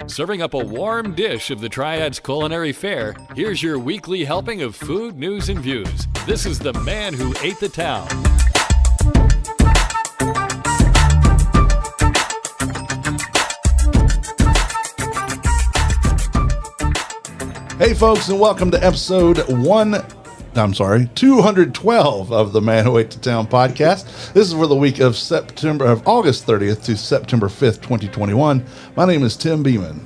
Serving up a warm dish of the Triad's culinary fare, here's your weekly helping of food, news, and views. This is the man who ate the town. Hey folks, and welcome to episode 212 of the Man Who Ate the Town podcast. This is for the week of August 30th to September 5th, 2021. My name is Tim Beeman.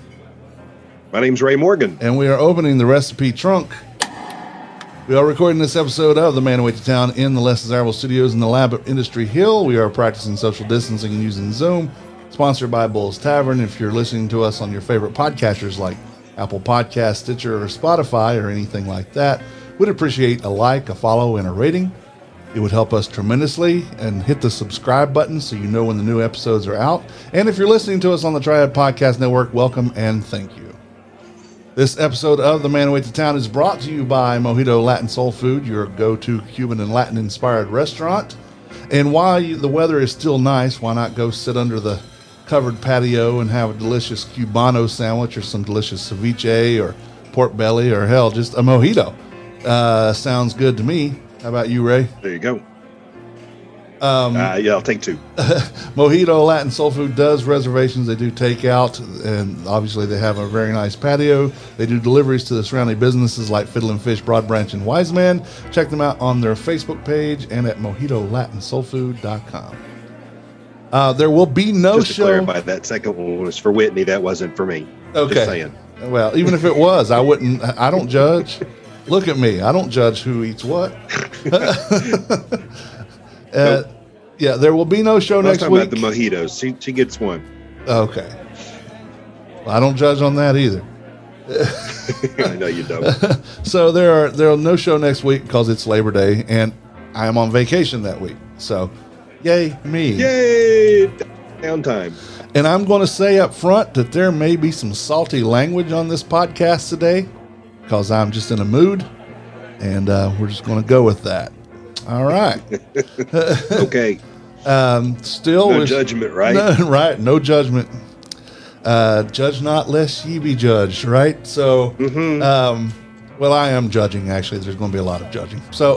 My name's Ray Morgan. And we are opening the recipe trunk. We are recording this episode of the Man Who Ate the Town in the Less Desirable Studios in the lab at Industry Hill. We are practicing social distancing and using Zoom, sponsored by Bull's Tavern. If you're listening to us on your favorite podcatchers like Apple Podcasts, Stitcher, or Spotify, or anything like that, we'd appreciate a like, a follow, and a rating. It would help us tremendously. And hit the subscribe button so you know when the new episodes are out. And if you're listening to us on the Triad Podcast Network, welcome and thank you. This episode of The Man Who Ate the Town is brought to you by Mojito Latin Soul Food, your go-to Cuban and Latin-inspired restaurant. And while the weather is still nice, why not go sit under the covered patio and have a delicious Cubano sandwich or some delicious ceviche or pork belly or hell, just a mojito. Sounds good to me. How about you, Ray? There you go. Yeah, I'll take two. Mojito Latin Soul Food does reservations. They do takeout, and obviously they have a very nice patio. They do deliveries to the surrounding businesses like Fiddle and Fish, Broad Branch, and Wiseman. Check them out on their Facebook page and at mojitolatinsoulfood.com. There will be no Just to show. clarify, that second one was for Whitney. That wasn't for me. Okay. Just saying. Well, even if it was, I wouldn't. I don't judge. Look at me. I don't judge who eats what. Yeah, there will be no show next week. About the mojitos. She gets one. Okay. Well, I don't judge on that either. I know you don't. So there are no show next week because it's Labor Day, and I am on vacation that week. So, yay me! Yay! Downtime. And I'm going to say up front that there may be some salty language on this podcast today because I'm just in a mood, and we're just going to go with that. All right. Okay. Still, no judgment, right? No judgment. Judge not, lest ye be judged, right? So, well, I am judging, actually. There's going to be a lot of judging. So,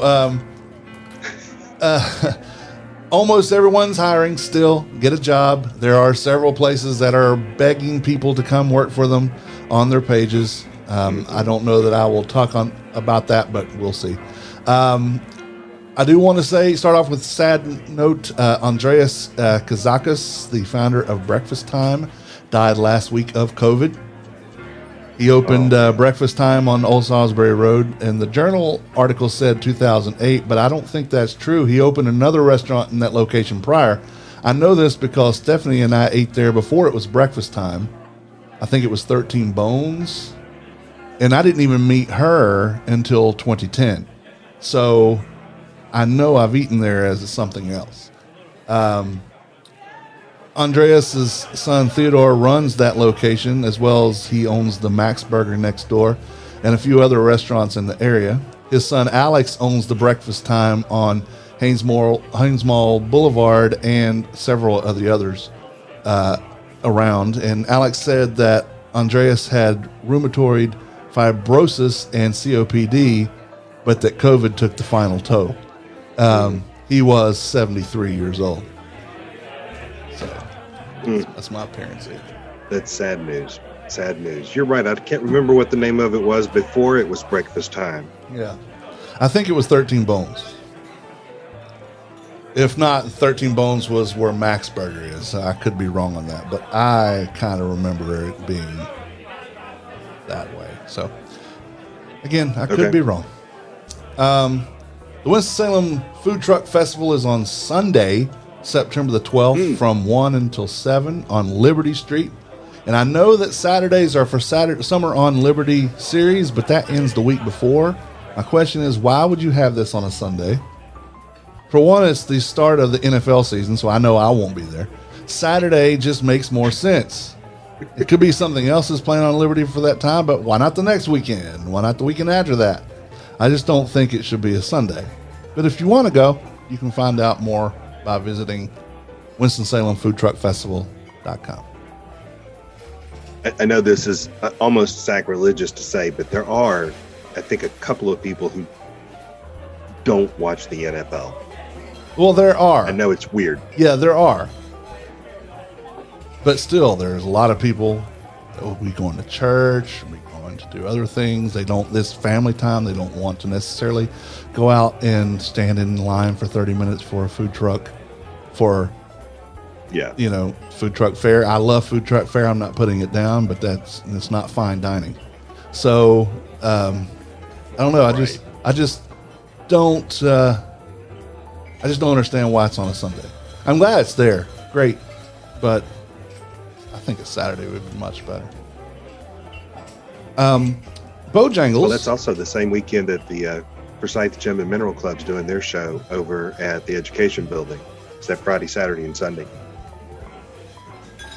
almost everyone's hiring still. Get a job. There are several places that are begging people to come work for them on their pages. I don't know that I will talk about that, but we'll see. I do want to start off with a sad note. Andreas Kazakis, the founder of Breakfast Time, died last week of COVID. He opened Breakfast Time on Old Salisbury Road, and the Journal article said 2008, but I don't think that's true. He opened another restaurant in that location prior. I know this because Stephanie and I ate there before it was Breakfast Time. I think it was 13 Bones, and I didn't even meet her until 2010. So I know I've eaten there as something else. Andreas's son Theodore runs that location, as well as he owns the Max Burger next door and a few other restaurants in the area. His son Alex owns the Breakfast Time on Haynes Mall Boulevard and several of the others around. And Alex said that Andreas had rheumatoid fibrosis and COPD, but that COVID took the final toll. He was 73 years old. So that's my parents' age. That's sad news. Sad news. You're right. I can't remember what the name of it was before it was Breakfast Time. Yeah. I think it was 13 Bones. If not, 13 Bones was where Max Burger is. I could be wrong on that, but I kind of remember it being that way. So, again, I could be wrong. The Winston-Salem Food Truck Festival is on Sunday, September the 12th from 1 until 7 on Liberty Street. And I know that Saturdays are for Summer on Liberty series, but that ends the week before. My question is, why would you have this on a Sunday? For one, it's the start of the NFL season, so I know I won't be there. Saturday just makes more sense. It could be something else that's playing on Liberty for that time, but why not the next weekend? Why not the weekend after that? I just don't think it should be a Sunday. But if you want to go, you can find out more by visiting Winston-Salem Food Truck Festival I know this is almost sacrilegious to say, but there are, I think, a couple of people who don't watch the NFL. Well, there are. I know it's weird. Yeah, there are. But still, there's a lot of people that will be going to church, be going to do other things. They don't, this family time, they don't want to necessarily go out and stand in line for 30 minutes for a food truck for, food truck fare. I love food truck fare. I'm not putting it down, but it's not fine dining. So, I don't know. I just don't understand why it's on a Sunday. I'm glad it's there. Great. But I think a Saturday would be much better. Bojangles. Well, that's also the same weekend that the Forsyth Gym and Mineral Club's doing their show over at the Education Building. It's that Friday, Saturday, and Sunday.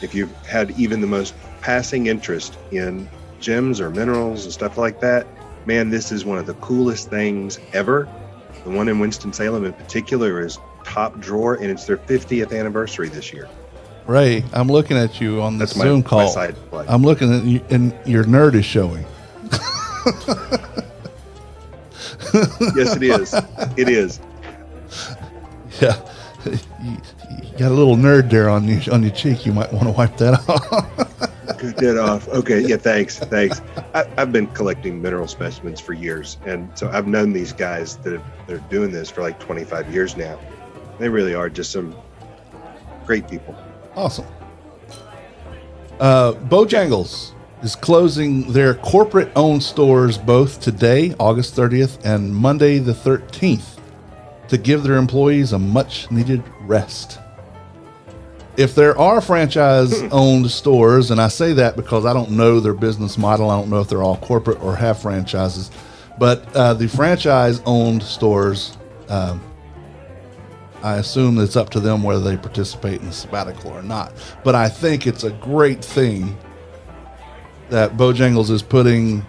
If you've had even the most passing interest in gyms or minerals and stuff like that, man, this is one of the coolest things ever. The one in Winston-Salem in particular is top drawer, and it's their 50th anniversary this year. Ray, I'm looking at you on the Zoom call. My side play. I'm looking at you, and your nerd is showing. Yes, it is. It is. Yeah, you got a little nerd there on your cheek. You might want to wipe that off. Get that off. Okay. Yeah. Thanks. I've been collecting mineral specimens for years, and so I've known these guys that are doing this for like 25 years now. They really are just some great people. Awesome. Bojangles is closing their corporate-owned stores both today, August 30th, and Monday the 13th to give their employees a much-needed rest. If there are franchise-owned stores, and I say that because I don't know their business model, I don't know if they're all corporate or have franchises, but the franchise-owned stores, I assume it's up to them whether they participate in the sabbatical or not. But I think it's a great thing that Bojangles is putting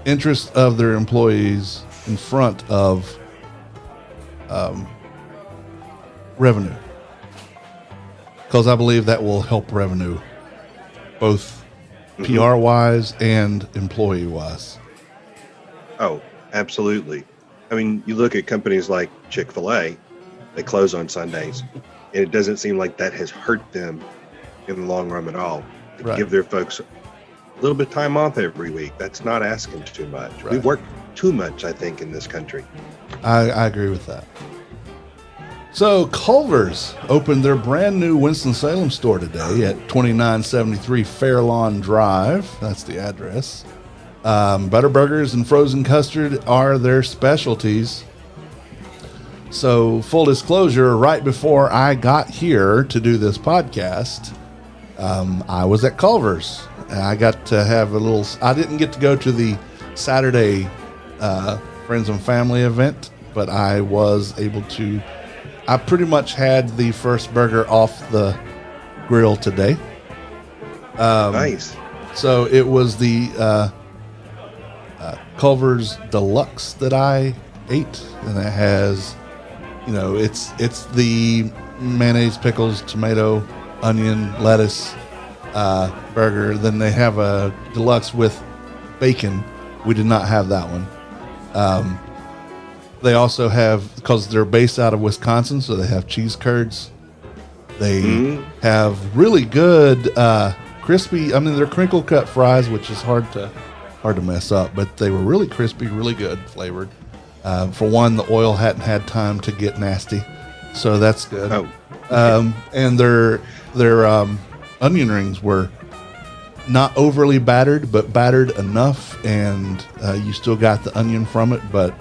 interest of their employees in front of revenue. Because I believe that will help revenue, both PR-wise and employee-wise. Oh, absolutely. I mean, you look at companies like Chick-fil-A, they close on Sundays, and it doesn't seem like that has hurt them in the long run at all. They Right. give their folks a little bit of time off every week. That's not asking too much. Right. We work too much, I think, in this country. I agree with that. So Culver's opened their brand new Winston-Salem store today at 2973 Fairlawn Drive. That's the address. Butterburgers and frozen custard are their specialties. So full disclosure, right before I got here to do this podcast, I was at Culver's. And I got to have I didn't get to go to the Saturday Friends and Family event, but I was able to. I pretty much had the first burger off the grill today. Nice. So it was the Culver's Deluxe that I ate, and it has, it's the mayonnaise, pickles, tomato, onion, lettuce burger. Then they have a deluxe with bacon. We did not have that one. They also have, because they're based out of Wisconsin, so they have cheese curds. They have really good crispy. I mean, they're crinkle cut fries, which is hard to mess up, but they were really crispy, really good flavored. For one, the oil hadn't had time to get nasty, so that's good. Oh. And their onion rings were not overly battered, but battered enough, and you still got the onion from it, but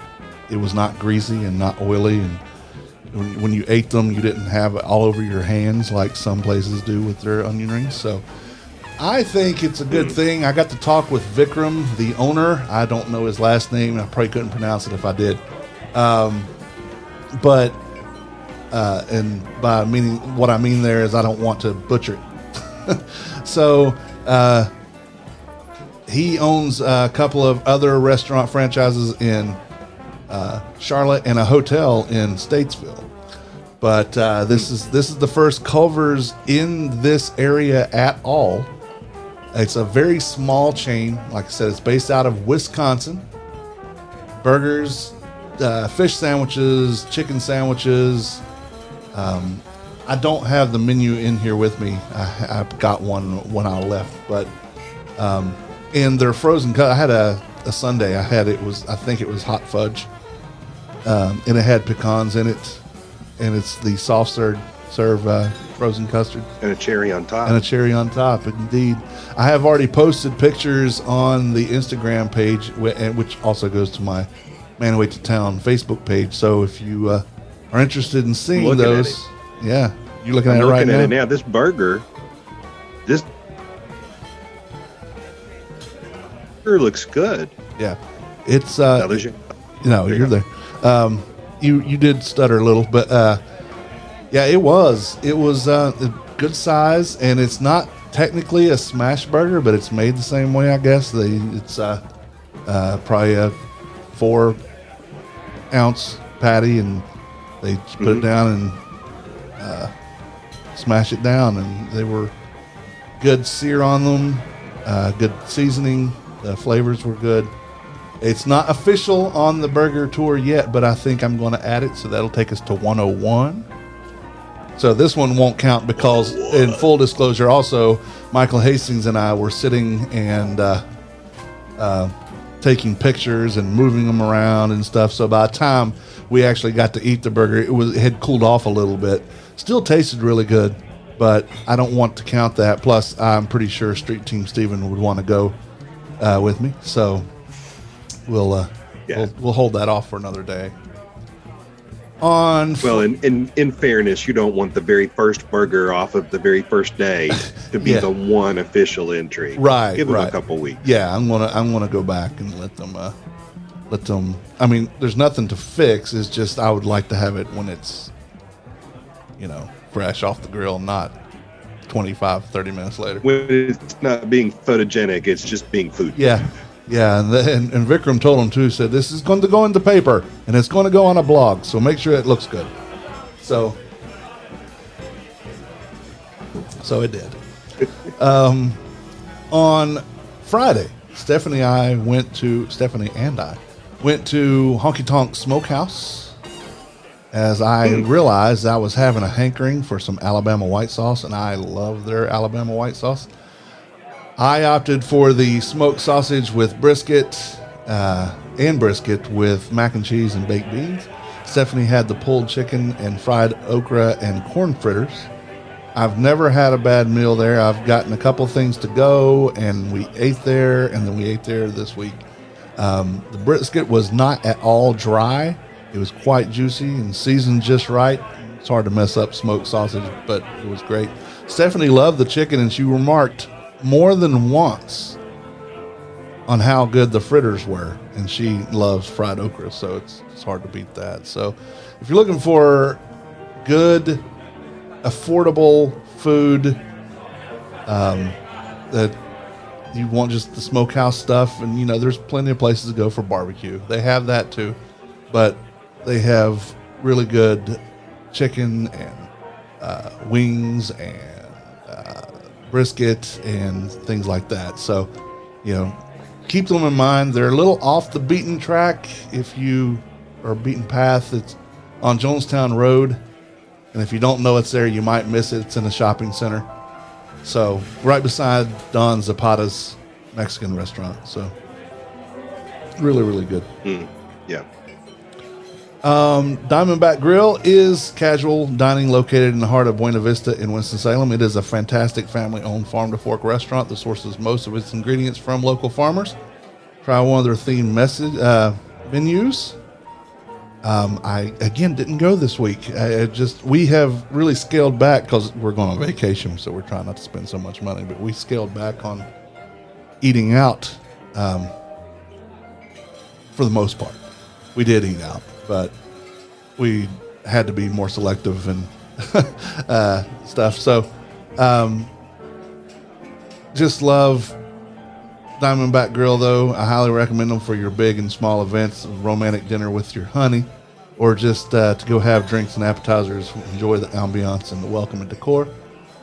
it was not greasy and not oily. And when you ate them, you didn't have it all over your hands like some places do with their onion rings. So I think it's a good thing. I got to talk with Vikram, the owner. I don't know his last name. I probably couldn't pronounce it if I did. But and by meaning, what I mean there is I don't want to butcher it. So he owns a couple of other restaurant franchises in Charlotte and a hotel in Statesville. But this is the first Culver's in this area at all. It's a very small chain. Like I said, it's based out of Wisconsin. Burgers, fish sandwiches, chicken sandwiches. I don't have the menu in here with me. I got one when I left, but and their frozen cut. I had a sundae. I think it was hot fudge, and it had pecans in it, and it's the soft serve frozen custard And a cherry on top. and a cherry on top. Indeed, I have already posted pictures on the Instagram page, which also goes to my Man Who Ate the Town Facebook page. So if you are interested in seeing Looking at those, it. yeah, you're looking I'm at it right looking at now. it now. This burger looks good. Yeah, it's Now, there's your- you're there. You did stutter a little, but yeah, it was a good size, and it's not technically a smash burger, but it's made the same way, I guess. It's probably a 4-ounce patty, and they just put it down and smash it down, and they were good sear on them, good seasoning. The flavors were good. It's not official on the burger tour yet, but I think I'm going to add it, so that'll take us to 101. So this one won't count because, in full disclosure, also Michael Hastings and I were sitting and taking pictures and moving them around and stuff. So by the time we actually got to eat the burger, it had cooled off a little bit. Still tasted really good, but I don't want to count that. Plus, I'm pretty sure Street Team Steven would want to go with me, so we'll hold that off for another day. Well, in fairness, you don't want the very first burger off of the very first day to be Yeah. the one official entry. Right, Give them right. a couple weeks. Yeah, I'm gonna go back and let them. I mean, there's nothing to fix. It's just I would like to have it when it's, fresh off the grill, not 25-30 minutes later. When it's not being photogenic, it's just being food. Yeah, and Vikram told him too. Said this is going to go into paper and it's going to go on a blog, so make sure it looks good. So it did. On Friday, Stephanie and I went to Honky Tonk Smokehouse, as I realized I was having a hankering for some Alabama white sauce, and I love their Alabama white sauce. I opted for the smoked sausage with brisket, and brisket with mac and cheese and baked beans. Stephanie had the pulled chicken and fried okra and corn fritters. I've never had a bad meal there. I've gotten a couple things to go, and we ate there, and then we ate there this week. The brisket was not at all dry. It was quite juicy and seasoned just right. It's hard to mess up smoked sausage, but it was great. Stephanie loved the chicken, and she remarked more than once on how good the fritters were, and she loves fried okra, so it's hard to beat that. So if you're looking for good, affordable food, that you want just the smokehouse stuff, and there's plenty of places to go for barbecue. They have that too, but they have really good chicken and wings and brisket and things like that. So, keep them in mind. They're a little off the beaten track beaten path. It's on Jonestown Road. And if you don't know it's there, you might miss it. It's in a shopping center. So right beside Don Zapata's Mexican restaurant. So really, really good. Yeah. Diamondback Grill is casual dining located in the heart of Buena Vista in Winston-Salem. It is a fantastic family-owned farm-to-fork restaurant that sources most of its ingredients from local farmers. Try one of their themed menus. I, again, didn't go this week. We have really scaled back because we're going on vacation, so we're trying not to spend so much money, but we scaled back on eating out for the most part. We did eat out, but we had to be more selective and stuff. So just love Diamondback Grill, though. I highly recommend them for your big and small events, romantic dinner with your honey. or just to go have drinks and appetizers, enjoy the ambiance and the welcome and decor.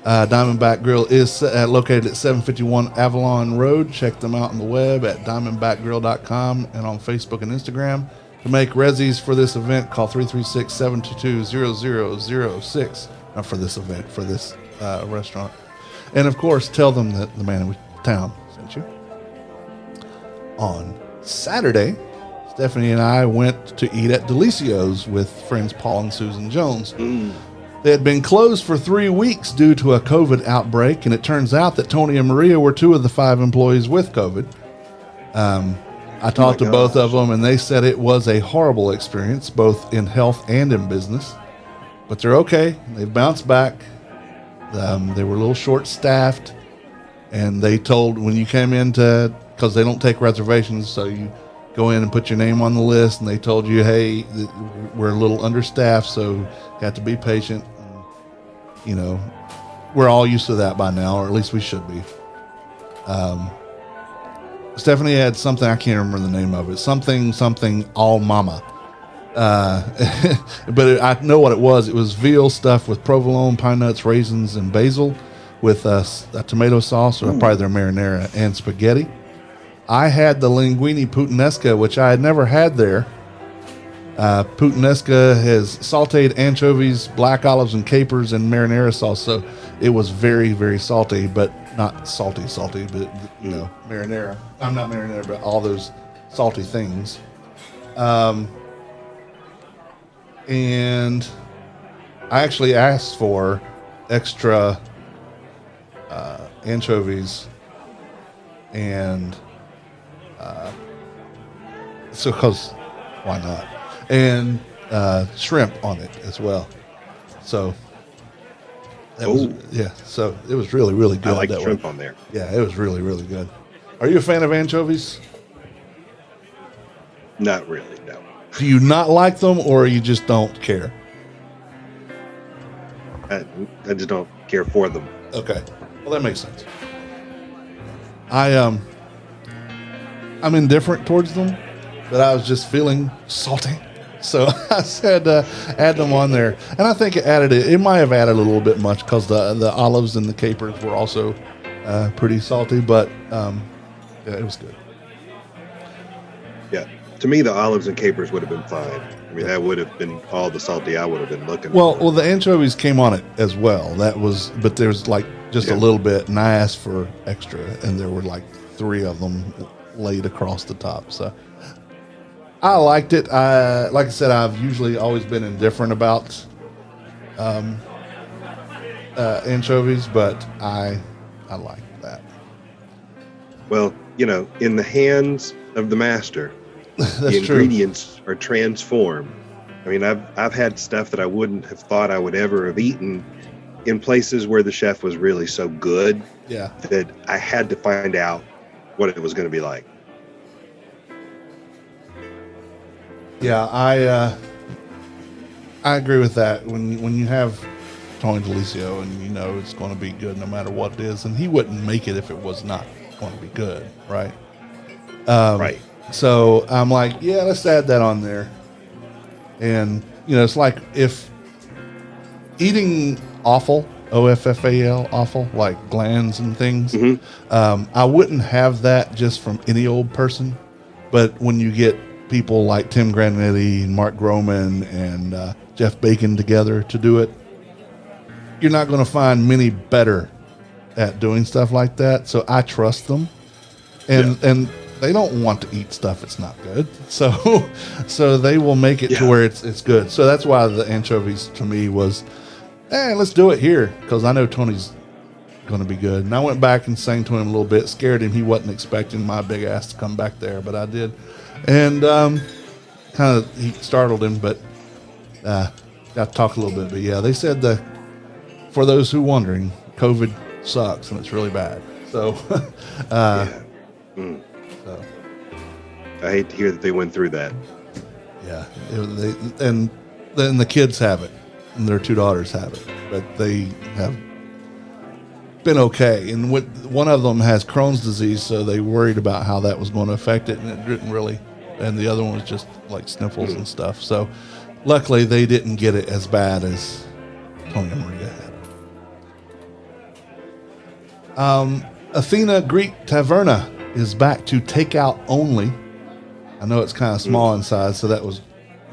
Diamondback Grill is located at 751 Avalon Road. Check them out on the web at diamondbackgrill.com and on Facebook and Instagram. To make resis for this event, call 336-722-0006. Not for this event, for this restaurant. And of course, tell them that the man in town sent you. On Saturday, Stephanie and I went to eat at Delicio's with friends Paul and Susan Jones. They had been closed for 3 weeks due to a COVID outbreak, and it turns out that Tony and Maria were 2 of the 5 employees with COVID. I talked to both of them, and they said it was a horrible experience, both in health and in business. But they're okay. They've bounced back. They were a little short-staffed, and they told when you came in because they don't take reservations, so you go in and put your name on the list, and they told you, hey, we're a little understaffed, so you have to be patient. You know, we're all used to that by now, or at least we should be. Stephanie had something, I can't remember the name of it, something all mama. But I know what it was. It was veal stuffed with provolone, pine nuts, raisins, and basil with a tomato sauce, or probably their marinara, and spaghetti. I had the linguine puttanesca, which I had never had there. Puttanesca has sauteed anchovies, black olives, and capers, and marinara sauce. So it was very, very salty, but not salty, but, you know, marinara. I'm not marinara, but all those salty things. And I actually asked for extra anchovies and so because why not? And shrimp on it as well. So that was, yeah. So it was really, really good. I like shrimp on there. Yeah, it was really, really good. Are you a fan of anchovies? Not really, no. Do you not like them, or you just don't care? I just don't care for them. Okay, well that makes sense. I'm indifferent towards them, but I was just feeling salty, so I said add them on there, and I think it might have added a little bit much because the olives and the capers were also pretty salty, but yeah, it was good. Yeah, to me the olives and capers would have been fine. I mean, that would have been all the salty I would have been looking for. Well, the anchovies came on it as well. But there's like just a little bit, and I asked for extra, and there were like 3 of them laid across the top. So I liked it. Like I said, I've usually always been indifferent about anchovies, but I like that. Well, you know, in the hands of the master, the ingredients are transformed. I mean, I've had stuff that I wouldn't have thought I would ever have eaten in places where the chef was really so good that I had to find out what it was going to be like. Yeah, I agree with that. When you have Tony Delicio and you know it's going to be good no matter what it is, and he wouldn't make it if it was not going to be good, right? Right. So I'm like, yeah, let's add that on there. And, you know, it's like if eating offal, OFFAL, offal, like glands and things, I wouldn't have that just from any old person. But when you get people like Tim Granetti and Mark Groman and Jeff Bacon together to do it, you're not going to find many better at doing stuff like that. So I trust them. And they don't want to eat stuff that's not good, so they will make it to where it's good. So that's why the anchovies to me was, let's do it here because I know Tony's going to be good. And I went back and sang to him a little bit, scared him. He wasn't expecting my big ass to come back there, but I did, and kind of he startled him, but got to talk a little bit. But yeah, they said for those who wondering, COVID sucks and it's really bad. So. So. I hate to hear that they went through that. Yeah, and then the kids have it, and their 2 daughters have it, but they have been okay. And one of them has Crohn's disease, so they worried about how that was going to affect it, and it didn't really. And the other one was just like sniffles and stuff. So Luckily, they didn't get it as bad as Tony and Maria had. Athena Greek Taverna is back to takeout only. I know it's kind of small inside, so that was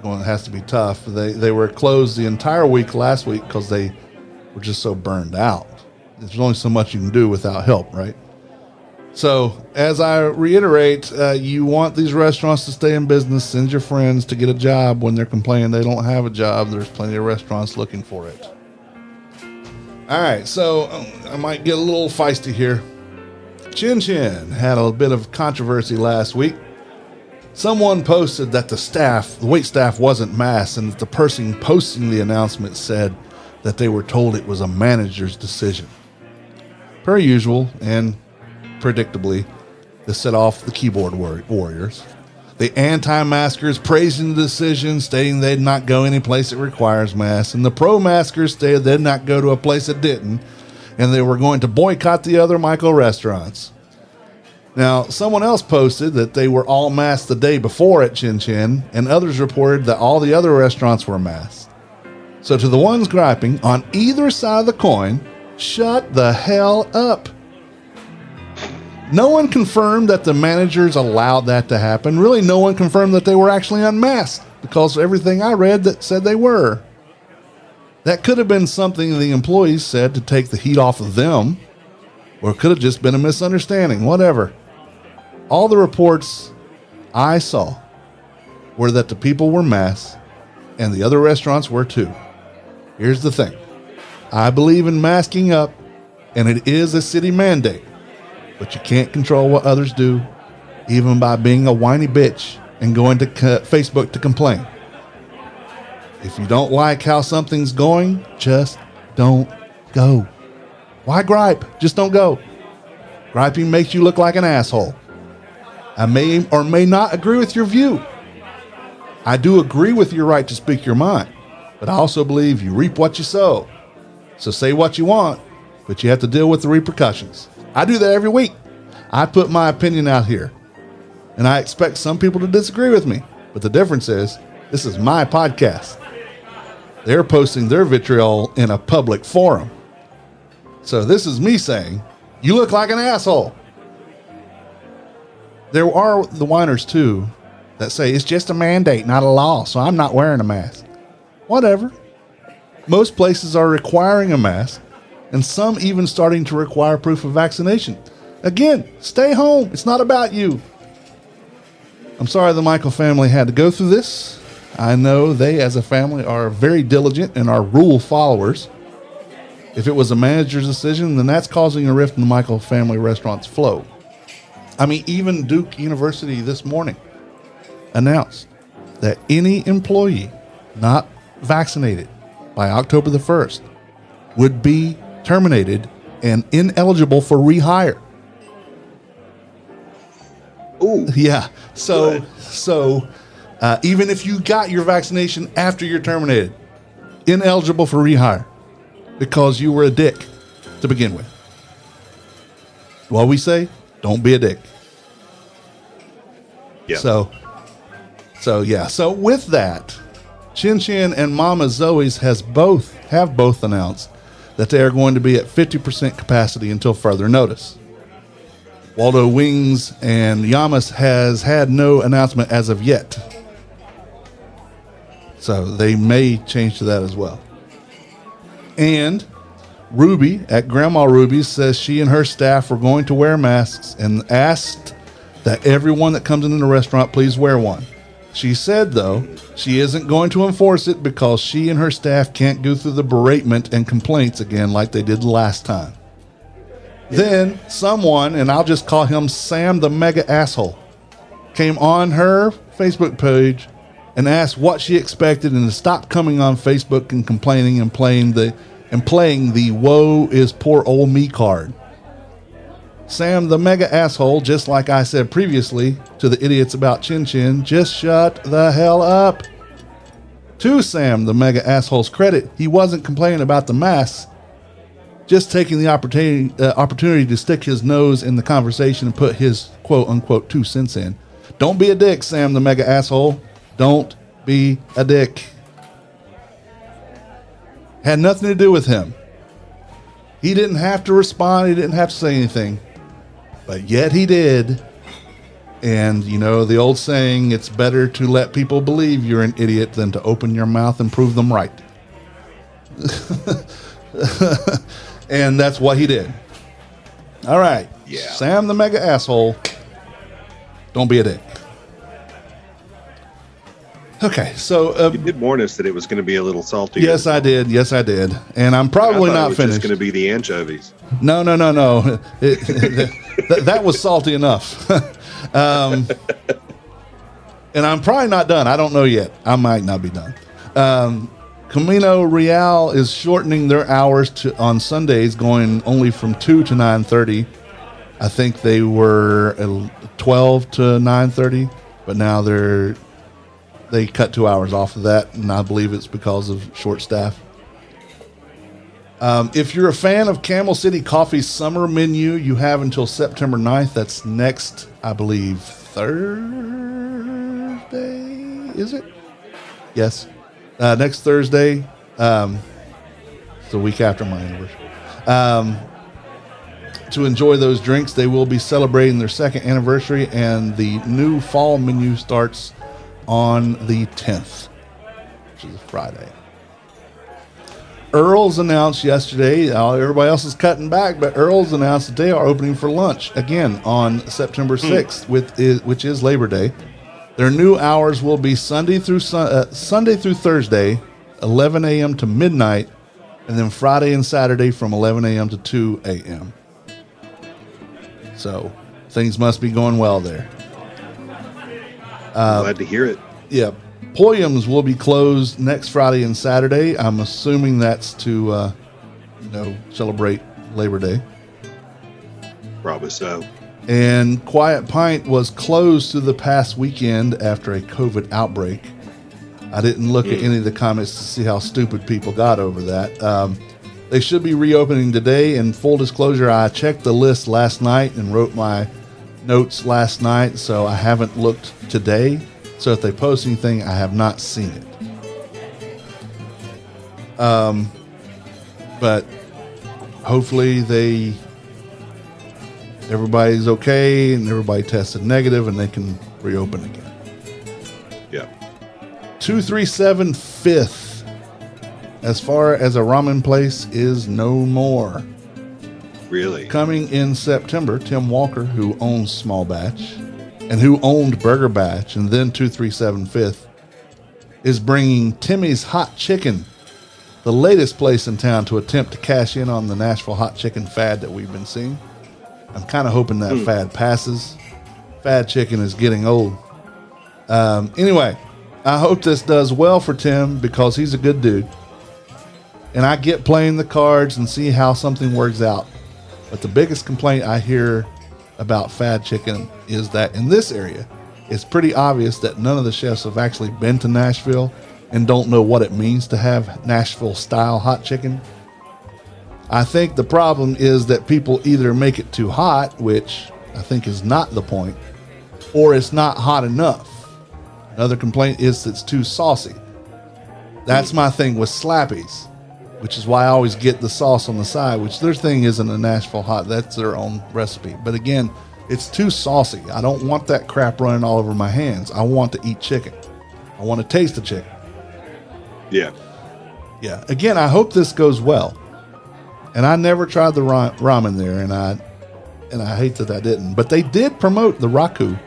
has to be tough. They were closed the entire week last week because they were just so burned out. There's only so much you can do without help, right? So, as I reiterate, you want these restaurants to stay in business. Send your friends to get a job when they're complaining they don't have a job. There's plenty of restaurants looking for it. All right, so I might get a little feisty here. Chin Chin had a bit of controversy last week. Someone posted that the wait staff wasn't masked, and the person posting the announcement said that they were told it was a manager's decision. Per usual, and predictably, this set off the keyboard warriors. The anti-maskers praising the decision, stating they'd not go any place that requires masks, and the pro-maskers stated they'd not go to a place that didn't, and they were going to boycott the other Michael restaurants. Now, someone else posted that they were all masked the day before at Chin Chin, and others reported that all the other restaurants were masked. So to the ones griping on either side of the coin, shut the hell up. No one confirmed that the managers allowed that to happen. Really, no one confirmed that they were actually unmasked, because everything I read that said they were. That could have been something the employees said to take the heat off of them, or it could have just been a misunderstanding, whatever. All the reports I saw were that the people were masked, and the other restaurants were too. Here's the thing. I believe in masking up, and it is a city mandate. But you can't control what others do, even by being a whiny bitch and going to Facebook to complain. If you don't like how something's going, just don't go. Why gripe? Just don't go. Griping makes you look like an asshole. I may or may not agree with your view. I do agree with your right to speak your mind, but I also believe you reap what you sow. So say what you want, but you have to deal with the repercussions. I do that every week. I put my opinion out here, and I expect some people to disagree with me. But the difference is, this is my podcast. They're posting their vitriol in a public forum. So this is me saying, you look like an asshole. There are the whiners too that say it's just a mandate, not a law, so I'm not wearing a mask. Whatever. Most places are requiring a mask, and some even starting to require proof of vaccination. Again, stay home. It's not about you. I'm sorry the Michael family had to go through this. I know they, as a family, are very diligent and are rule followers. If it was a manager's decision, then that's causing a rift in the Michael family restaurant's flow. I mean, even Duke University this morning announced that any employee not vaccinated by October the 1st would be terminated and ineligible for rehire. Ooh. Yeah. So even if you got your vaccination after you're terminated, ineligible for rehire because you were a dick to begin with. What we say, don't be a dick. Yeah. So yeah. So with that, Chin Chin and Mama Zoe's have both announced that they are going to be at 50% capacity until further notice. Waldo Wings and Yamas has had no announcement as of yet. So they may change to that as well. And Ruby at Grandma Ruby's says she and her staff were going to wear masks and asked that everyone that comes into the restaurant please wear one. She said, though, she isn't going to enforce it because she and her staff can't go through the beratement and complaints again like they did last time. Then someone, and I'll just call him Sam the Mega Asshole, came on her Facebook page and asked what she expected and to stop coming on Facebook and complaining and playing the woe is poor old me card. Sam the Mega Asshole, just like I said previously to the idiots about Chin Chin, just shut the hell up. To Sam the Mega Asshole's credit, he wasn't complaining about the masks, just taking the opportunity to stick his nose in the conversation and put his quote-unquote 2 cents in. Don't be a dick, Sam the Mega Asshole. Don't be a dick. Had nothing to do with him. He didn't have to respond. He didn't have to say anything. But yet he did. And, you know, the old saying, it's better to let people believe you're an idiot than to open your mouth and prove them right. And that's what he did. All right. Yeah. Sam the mega asshole. Don't be a dick. Okay, so you did warn us that it was going to be a little salty. Yes, I did. Yes, I did. And I'm probably not finished. It's going to be the anchovies. No. That was salty enough. And I'm probably not done. I don't know yet. I might not be done. Camino Real is shortening their hours on Sundays, going only from 2 to 9:30. I think they were 12 to 9:30, but now they cut 2 hours off of that, and I believe it's because of short staff. If you're a fan of Camel City Coffee's summer menu, you have until September 9th. That's next, I believe, Thursday, is it? Yes. Next Thursday. It's the week after my anniversary. To enjoy those drinks, they will be celebrating their second anniversary, and the new fall menu starts on the 10th, which is a Friday. Earl's announced yesterday, everybody else is cutting back, but Earl's announced that they are opening for lunch again on September 6th, which is Labor Day. Their new hours will be Sunday through Thursday, 11 a.m. to midnight, and then Friday and Saturday from 11 a.m. to 2 a.m. So things must be going well there. Glad to hear it. Yeah. Poyums will be closed next Friday and Saturday. I'm assuming that's to, celebrate Labor Day. Probably so. And Quiet Pint was closed through the past weekend after a COVID outbreak. I didn't look at any of the comments to see how stupid people got over that. They should be reopening today. And full disclosure, I checked the list last night and wrote my notes last night, so I haven't looked today. So if they post anything, I have not seen it. But hopefully everybody's okay and everybody tested negative and they can reopen again. Yeah. 237 Fifth, as far as a ramen place, is no more. Really? Coming in September, Tim Walker, who owns Small Batch and who owned Burger Batch and then 237 Fifth, is bringing Timmy's Hot Chicken, the latest place in town to attempt to cash in on the Nashville hot chicken fad that we've been seeing. I'm kind of hoping that fad passes. Fad chicken is getting old. Anyway, I hope this does well for Tim because he's a good dude. And I get playing the cards and see how something works out. But the biggest complaint I hear about Fad Chicken is that in this area, it's pretty obvious that none of the chefs have actually been to Nashville and don't know what it means to have Nashville-style hot chicken. I think the problem is that people either make it too hot, which I think is not the point, or it's not hot enough. Another complaint is it's too saucy. That's my thing with Slappies, which is why I always get the sauce on the side, which their thing isn't a Nashville hot. That's their own recipe. But again, it's too saucy. I don't want that crap running all over my hands. I want to eat chicken. I want to taste the chicken. Yeah. Yeah. Again, I hope this goes well. And I never tried the ramen there, and I hate that I didn't. But they did promote the Raku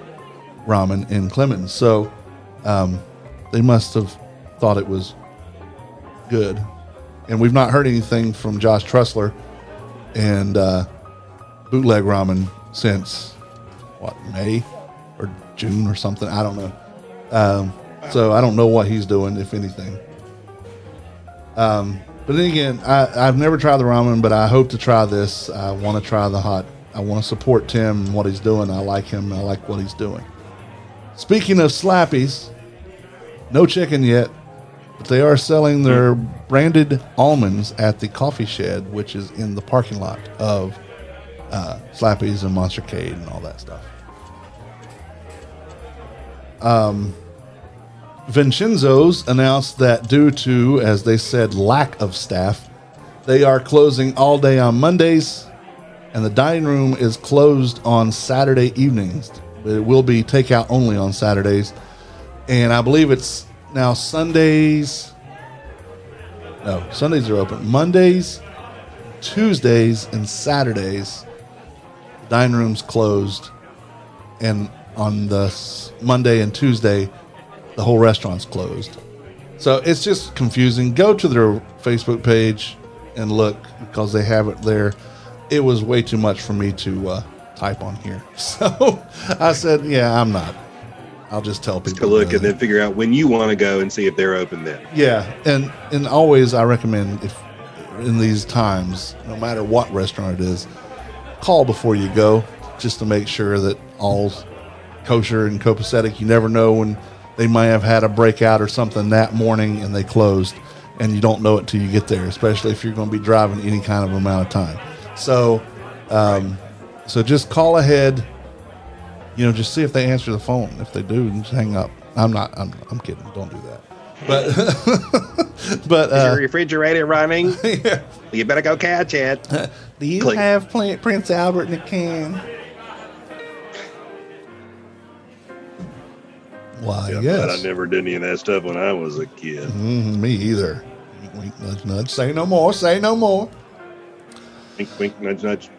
ramen in Clemens, so they must have thought it was good. And we've not heard anything from Josh Trussler and Bootleg Ramen since, May or June or something? I don't know. So I don't know what he's doing, if anything. But then again, I've never tried the ramen, but I hope to try this. I want to try the hot. I want to support Tim and what he's doing. I like him. I like what he's doing. Speaking of Slappies, no chicken yet, but they are selling their branded almonds at the Coffee Shed, which is in the parking lot of Slappies and Monstercade and all that stuff. Vincenzo's announced that due to, as they said, lack of staff, they are closing all day on Mondays, and the dining room is closed on Saturday evenings. It will be takeout only on Saturdays, and I believe it's now Sundays. No, Sundays are open. Mondays, Tuesdays, and Saturdays, the dining room's closed, and on the Monday and Tuesday, the whole restaurant's closed. So it's just confusing. Go to their Facebook page and look, because they have it there. It was way too much for me to type on here. So I said, yeah, I'm not. I'll just tell people to look and then figure out when you want to go and see if they're open then. Yeah, and always I recommend, if in these times, no matter what restaurant it is, call before you go, just to make sure that all's kosher and copacetic. You never know when they might have had a breakout or something that morning and they closed, and you don't know it till you get there, especially if you're going to be driving any kind of amount of time. So, so just call ahead. Just see if they answer the phone. If they do, just hang up. I'm kidding. Don't do that. But is your refrigerator running? Yeah. You better go catch it. Do you Click. have Prince Albert in a can? Why, Yeah, yes. but I never did any of that stuff when I was a kid. Me either. Wink, wink, nudge, nudge. Say no more. Say no more. Wink, wink, nudge, nudge.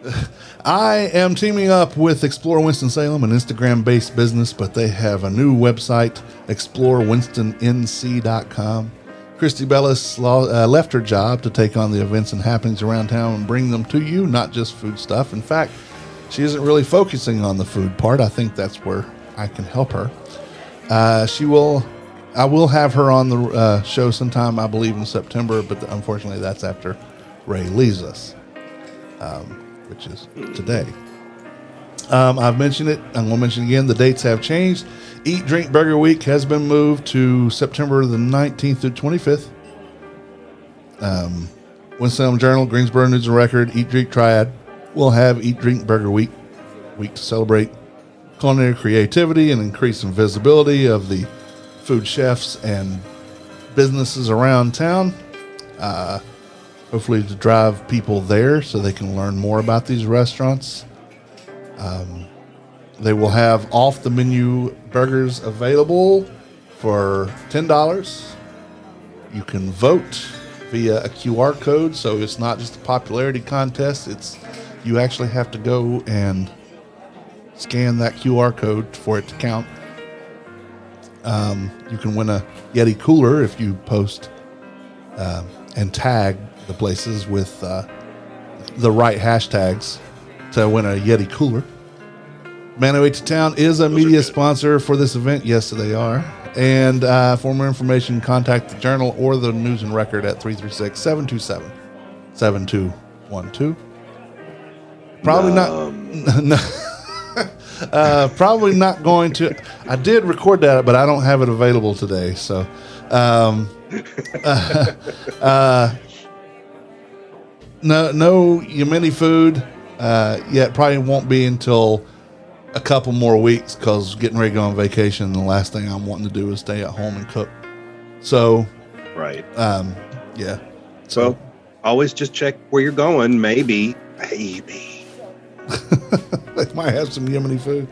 I am teaming up with Explore Winston-Salem, an Instagram-based business, but they have a new website, explorewinstonNC.com. Christy Bellis left her job to take on the events and happenings around town and bring them to you, not just food stuff. In fact, she isn't really focusing on the food part. I think that's where I can help her. I will have her on the show sometime, I believe, in September, but unfortunately that's after Ray leaves us. Which is today. I've mentioned it. I'm going to mention it again. The dates have changed. Eat, Drink, Burger Week has been moved to September the 19th through 25th. Winston-Salem Journal, Greensboro News and Record, Eat, Drink, Triad will have Eat, Drink, Burger Week to celebrate culinary creativity and increasing visibility of the food chefs and businesses around town. Hopefully to drive people there so they can learn more about these restaurants. They will have off-the-menu burgers available for $10. You can vote via a QR code, so it's not just a popularity contest. You actually have to go and scan that QR code for it to count. You can win a Yeti cooler if you post and tag the places with the right hashtags to win a Yeti cooler. Man Who Ate the Town is a media sponsor for this event. Yes, they are. And for more information, contact the Journal or the News and Record at 336-727-7212. Probably probably not going to. I did record that, but I don't have it available today. So, no Yemeni food yet. Probably won't be until a couple more weeks, because getting ready to go on vacation, the last thing I'm wanting to do is stay at home and cook. So, right. Yeah. So, well, always just check where you're going. Maybe. They might have some Yemeni food.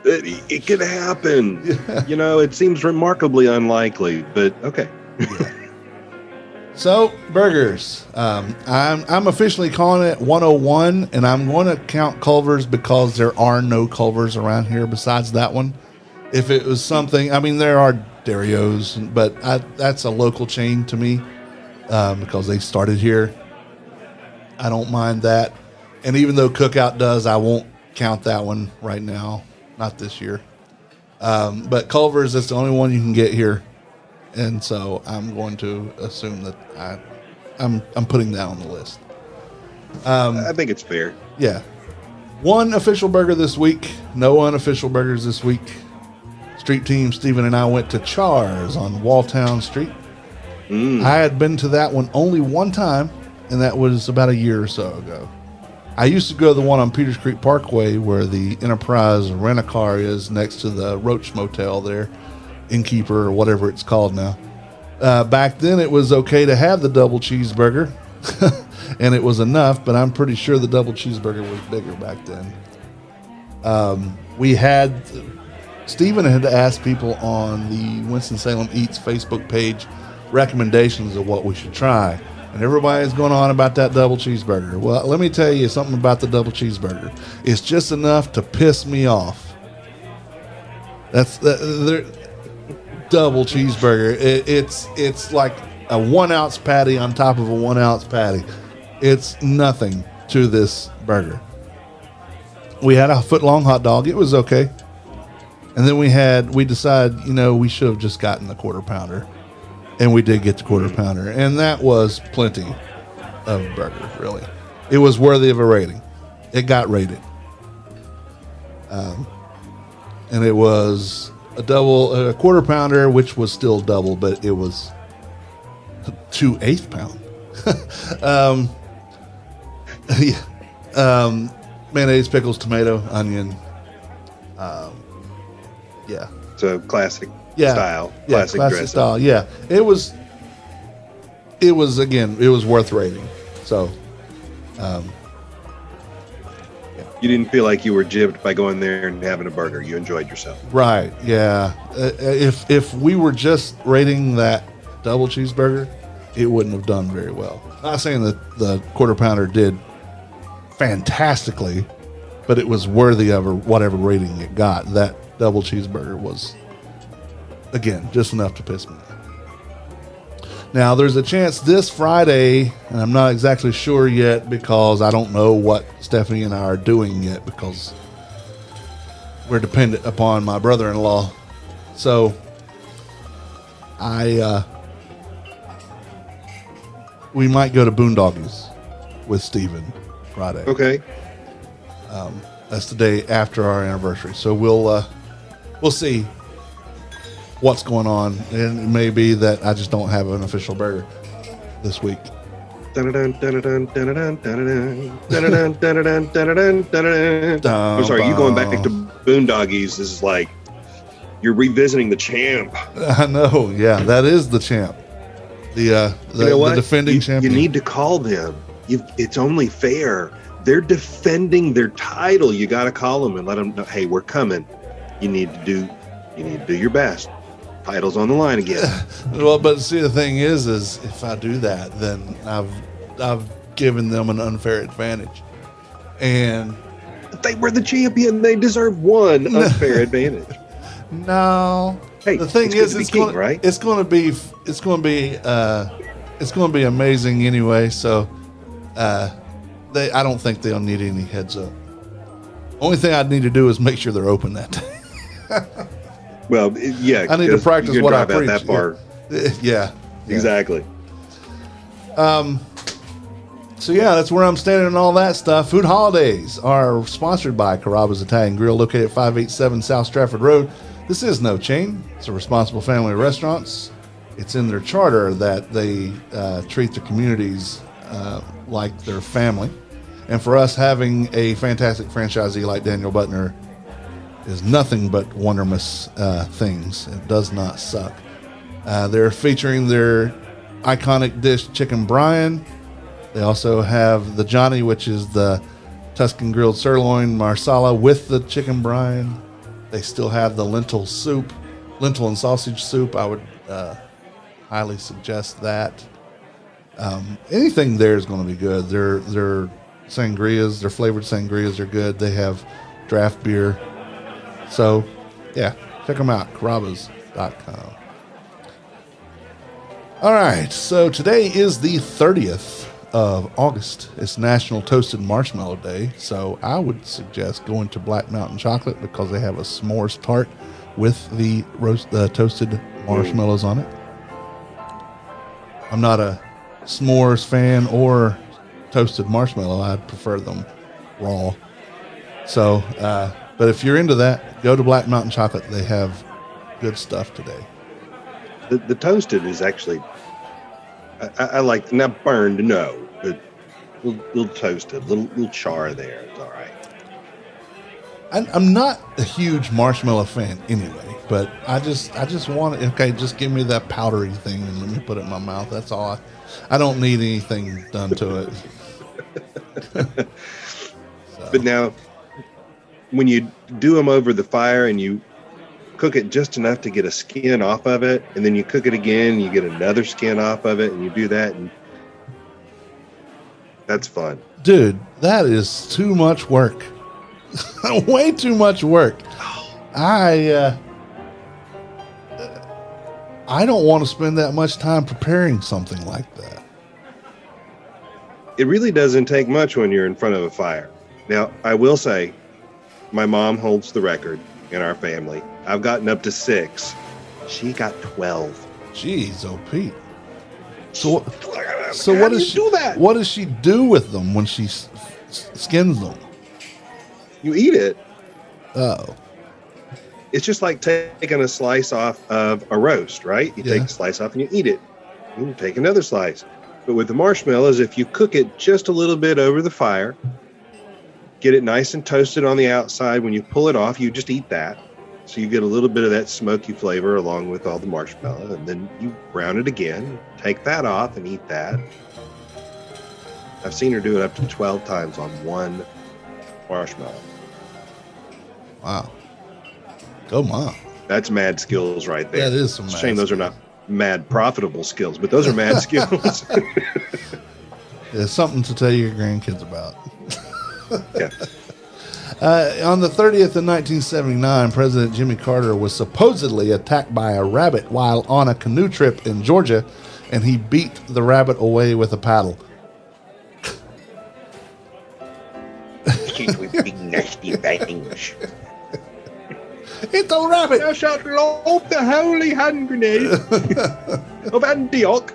It could happen. Yeah. It seems remarkably unlikely, but okay. Yeah. So, burgers. I'm officially calling it 101, and I'm going to count Culver's because there are no Culver's around here besides that one. If it was something, there are Dario's, but that's a local chain to me because they started here. I don't mind that. And even though Cookout does, I won't count that one right now. Not this year. But Culver's, that's the only one you can get here. And so I'm going to assume that I'm putting that on the list. I think it's fair. Yeah. One official burger this week. No unofficial burgers this week. Street Team Stephen and I went to Char's on Walltown Street. I had been to that one only one time, and that was about a year or so ago. I used to go to the one on Peters Creek Parkway where the Enterprise Rent-A-Car is next to the Roach Motel there. Innkeeper or whatever it's called now. Back then, it was okay to have the double cheeseburger, and it was enough. But I'm pretty sure the double cheeseburger was bigger back then. Stephen had asked people on the Winston-Salem Eats Facebook page recommendations of what we should try. And everybody's going on about that double cheeseburger. Well, let me tell you something about the double cheeseburger. It's just enough to piss me off. That's the double cheeseburger. It's like a 1 ounce patty on top of a 1 ounce patty. It's nothing to this burger. We had a foot long hot dog. It was okay. And then we decided, we should have just gotten the quarter pounder. And we did get the quarter pounder. And that was plenty of burger, really. It was worthy of a rating. It got rated. And it was a quarter pounder, which was still double, but it was 2 1/8 pound. Mayonnaise, pickles, tomato, onion. Yeah. So classic style. Yeah, classic style. Yeah. It was worth rating. So, you didn't feel like you were jibbed by going there and having a burger. You enjoyed yourself. Right. Yeah. If we were just rating that double cheeseburger, it wouldn't have done very well. Not saying that the quarter pounder did fantastically, but it was worthy of whatever rating it got. That double cheeseburger was, again, just enough to piss me off. Now, there's a chance this Friday, and I'm not exactly sure yet because I don't know what Stephanie and I are doing yet because we're dependent upon my brother-in-law. So, we might go to Boondoggies with Steven Friday. Okay. That's the day after our anniversary. So we'll see what's going on, and it may be that I just don't have an official burger this week. I'm sorry, you going back to Boondoggies is like you're revisiting the champ. I know, yeah, that is the champ. The defending champion. You need to call them. It's only fair. They're defending their title. You got to call them and let them know, hey, we're coming. You need to do your best. Title's on the line again. Well, but see, the thing is if I do that, then I've given them an unfair advantage. And they were the champion. They deserve one unfair advantage. No. Hey, the thing is, it's going to be amazing anyway. So, I don't think they'll need any heads up. Only thing I'd need to do is make sure they're open that day. Well, yeah, I need to practice what I preach. That far. Yeah, exactly. So yeah, that's where I'm standing and all that stuff. Food Holidays are sponsored by Carrabba's Italian Grill, located at 587 South Stratford Road. This is no chain. It's a responsible family of restaurants. It's in their charter that they treat their communities like their family. And for us, having a fantastic franchisee like Daniel Butner is nothing but wonderful things. It does not suck. They're featuring their iconic dish, Chicken Bryan. They also have the Johnny, which is the Tuscan grilled sirloin marsala with the chicken brine. They still have the lentil and sausage soup. I would highly suggest that. Anything there is going to be good. Their sangrias, their flavored sangrias are good. They have draft beer. So, yeah, check them out, Carrabba's.com. All right, so today is the 30th of August. It's National Toasted Marshmallow Day, so I would suggest going to Black Mountain Chocolate because they have a s'mores tart with the toasted marshmallows on it. I'm not a s'mores fan or toasted marshmallow. I'd prefer them raw. So, but if you're into that, go to Black Mountain Chocolate. They have good stuff today. The toasted is actually, I like, not burned, no, but little toasted, little char there. It's all right. I'm not a huge marshmallow fan anyway. but I just want it. Okay, just give me that powdery thing and let me put it in my mouth. That's all. I don't need anything done to it. But now, when you do them over the fire and you cook it just enough to get a skin off of it, and then you cook it again, you get another skin off of it, and you do that, and that's fun. Dude, that is too much work. Way too much work. I don't want to spend that much time preparing something like that. It really doesn't take much when you're in front of a fire. Now, I will say, my mom holds the record in our family. I've gotten up to 6. She got 12. Jeez, oh Pete. So what does she do that? What does she do with them when she skins them? You eat it. Oh. It's just like taking a slice off of a roast, right? You take a slice off and you eat it. You take another slice. But with the marshmallows, if you cook it just a little bit over the fire, get it nice and toasted on the outside, when you pull it off, you just eat that. So you get a little bit of that smoky flavor along with all the marshmallow. And then you brown it again, take that off and eat that. I've seen her do it up to 12 times on one marshmallow. Wow. Go mom. That's mad skills right there. That is some mad shame those are not mad profitable skills, but those are mad skills. It's something to tell your grandkids about. Yeah. On the 30th of 1979, President Jimmy Carter was supposedly attacked by a rabbit while on a canoe trip in Georgia, and he beat the rabbit away with a paddle. With big nasty bangs. It's a rabbit. Thou shalt lob the holy hand grenade of Antioch.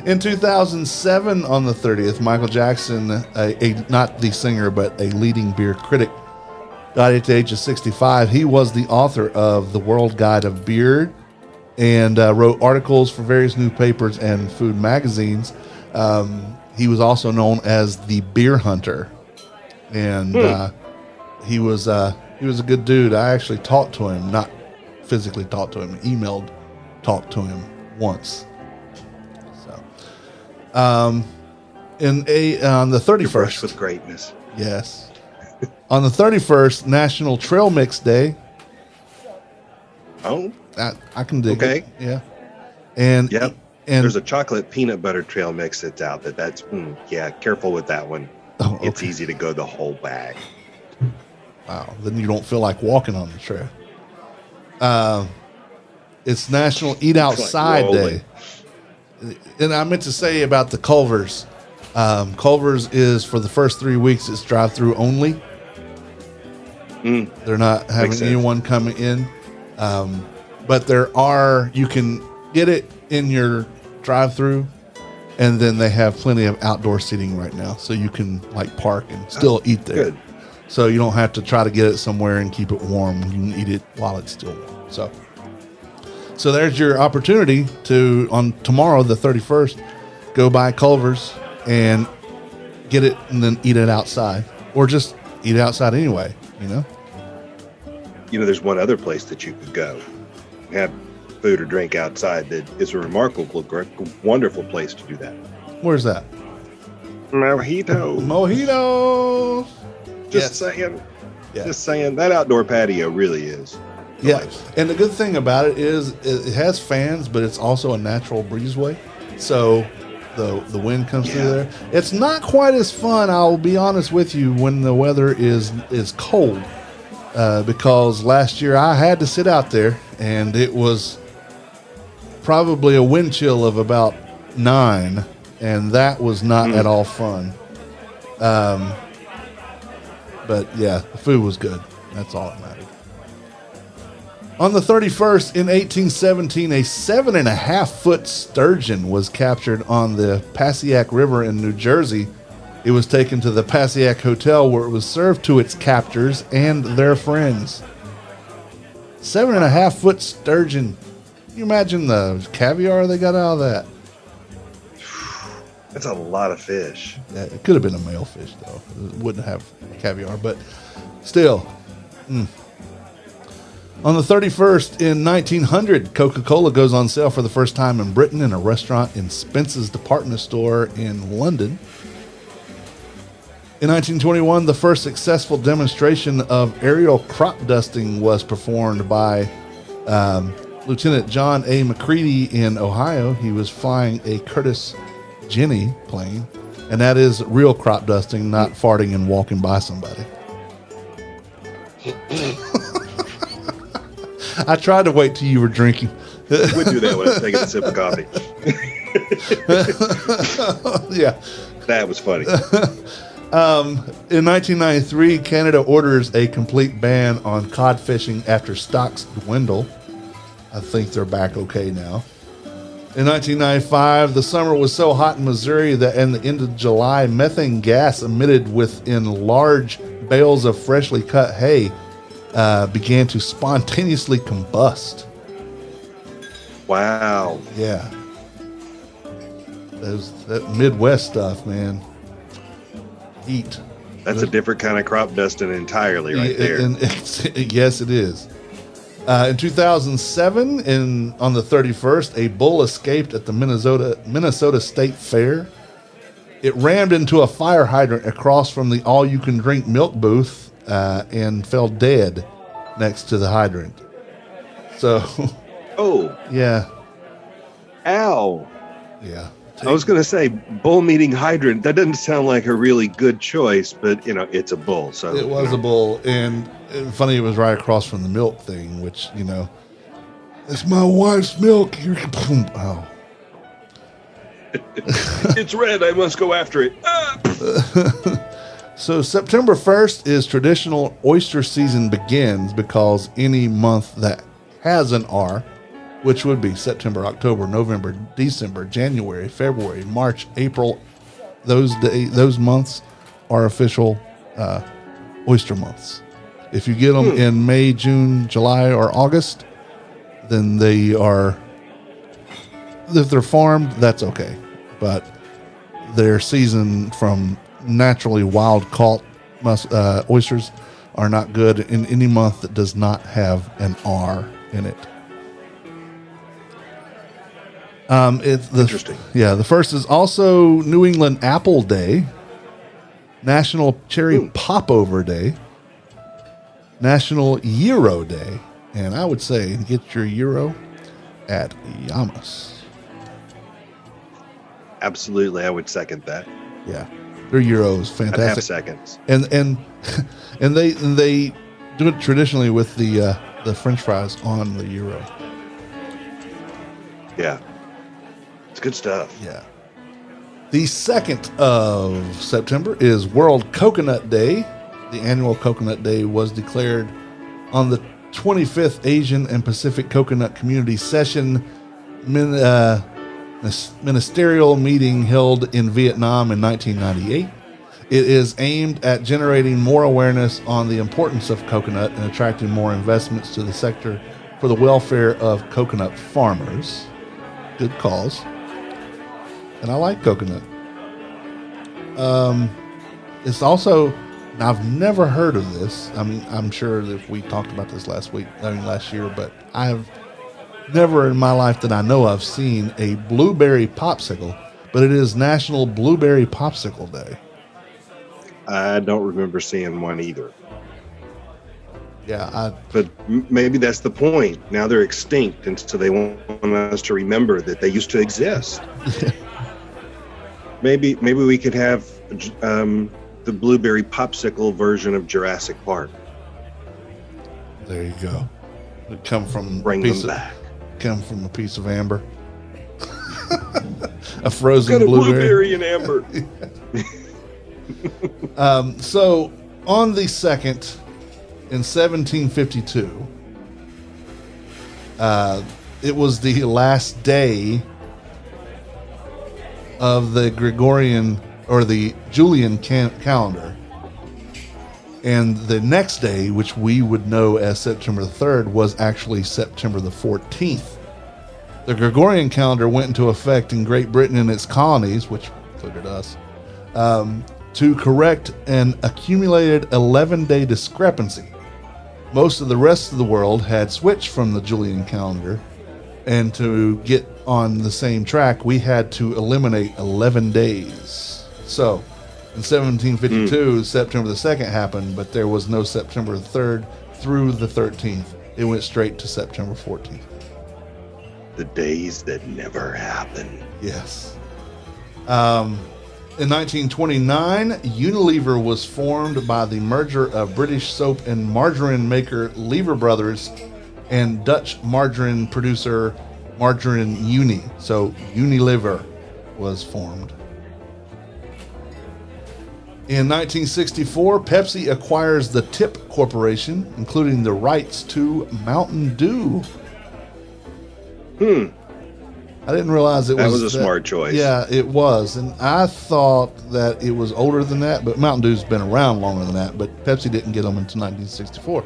In 2007, on the 30th, Michael Jackson, not the singer, but a leading beer critic, died at the age of 65. He was the author of The World Guide of Beer and wrote articles for various newspapers and food magazines. He was also known as the Beer Hunter. And he was a good dude. I actually talked to him, not physically talked to him, talked to him once. So, on the 31st, Brush with greatness. Yes, on the 31st, National Trail Mix Day. Oh, I can dig it. Okay. Yeah, and yep. And there's a chocolate peanut butter trail mix that's out. That's careful with that one. Oh, okay. It's easy to go the whole bag. Wow, then you don't feel like walking on the trail. It's National Eat Outside Day. And I meant to say about the Culver's. Culver's is, for the first 3 weeks, it's drive-through only. They're not having anyone coming in. But you can get it in your drive-through, and then they have plenty of outdoor seating right now. So you can park and still eat there. Good. So you don't have to try to get it somewhere and keep it warm. You can eat it while it's still warm. So there's your opportunity to, on tomorrow, the 31st, go by Culver's and get it and then eat it outside. Or just eat it outside anyway, There's one other place that you could go and have food or drink outside that is a remarkable, wonderful place to do that. Where's that? Mojito. Just saying. Yeah. Just saying. That outdoor patio really is. Yeah. And the good thing about it is it has fans, but it's also a natural breezeway. So the wind comes through there. It's not quite as fun, I'll be honest with you, when the weather is cold. Because last year I had to sit out there, and it was probably a wind chill of about 9, and that was not at all fun. But yeah, the food was good. That's all that mattered. On the 31st, in 1817, a 7.5-foot sturgeon was captured on the Passaic River in New Jersey. It was taken to the Passaic Hotel, where it was served to its captors and their friends. 7.5-foot sturgeon. Can you imagine the caviar they got out of that? That's a lot of fish. Yeah, it could have been a male fish, though. It wouldn't have caviar, but still. On the 31st in 1900, Coca-Cola goes on sale for the first time in Britain in a restaurant in Spence's department store in London. In 1921, the first successful demonstration of aerial crop dusting was performed by Lieutenant John A. McCready in Ohio. He was flying a Curtiss Jenny plane, and that is real crop dusting, not farting and walking by somebody. I tried to wait till you were drinking. We do that when I'm taking a sip of coffee. Yeah. That was funny. In 1993, Canada orders a complete ban on cod fishing after stocks dwindle. I think they're back okay now. In 1995, the summer was so hot in Missouri that at the end of July, methane gas emitted within large bales of freshly cut hay began to spontaneously combust. Wow. Yeah. That Midwest stuff, man. Heat. That's a different kind of crop dusting entirely right there. Yes, it is. In 2007, on the 31st, a bull escaped at the Minnesota State Fair. It rammed into a fire hydrant across from the all-you-can-drink milk booth and fell dead next to the hydrant. So, oh, yeah. Ow. Yeah. I was going to say bull meeting hydrant. That doesn't sound like a really good choice, but it's a bull. So it was a bull, and funny, it was right across from the milk thing, which it's my wife's milk. Oh, it's red. I must go after it. So September 1st is traditional oyster season begins because any month that has an R, which would be September, October, November, December, January, February, March, April. Those months are official oyster months. If you get them in May, June, July, or August, then they are, if they're farmed, that's okay. But their season from naturally wild caught oysters are not good in any month that does not have an R in it. Interesting. Yeah, the first is also New England Apple Day, National Cherry Popover Day, National Gyro Day, and I would say get your gyro at Yamas. Absolutely, I would second that. Yeah, their gyro is fantastic. I'd have seconds. And they do it traditionally with the French fries on the gyro. Yeah. It's good stuff. Yeah. The 2nd of September is World Coconut Day. The annual Coconut Day was declared on the 25th Asian and Pacific Coconut Community Session ministerial meeting held in Vietnam in 1998. It is aimed at generating more awareness on the importance of coconut and attracting more investments to the sector for the welfare of coconut farmers. Good cause. And I like coconut. It's also, now I've never heard of this. I mean, I'm sure that we talked about this last year, but I have never in my life that I know of seen a blueberry popsicle, but it is National Blueberry Popsicle Day. I don't remember seeing one either. Yeah, but maybe that's the point. Now they're extinct, and so they want us to remember that they used to exist. Maybe we could have the blueberry popsicle version of Jurassic Park. There you go. It come from a piece of amber, a frozen blueberry and amber. So on the 2nd, in 1752, it was the last day of the Gregorian or the Julian calendar. And the next day, which we would know as September the 3rd, was actually September the 14th. The Gregorian calendar went into effect in Great Britain and its colonies, which included us, to correct an accumulated 11-day discrepancy Most of the rest of the world had switched from the Julian calendar, and to get on the same track, we had to eliminate 11 days. So, in 1752, September the 2nd happened, but there was no September the 3rd through the 13th. It went straight to September 14th. The days that never happen. Yes. In 1929, Unilever was formed by the merger of British soap and margarine maker Lever Brothers and Dutch margarine producer Margarine Uni. So Unilever was formed. In 1964, Pepsi acquires the Tip Corporation, including the rights to Mountain Dew. I didn't realize that was a smart choice. Yeah, it was. And I thought that it was older than that, but Mountain Dew's been around longer than that, but Pepsi didn't get them until 1964.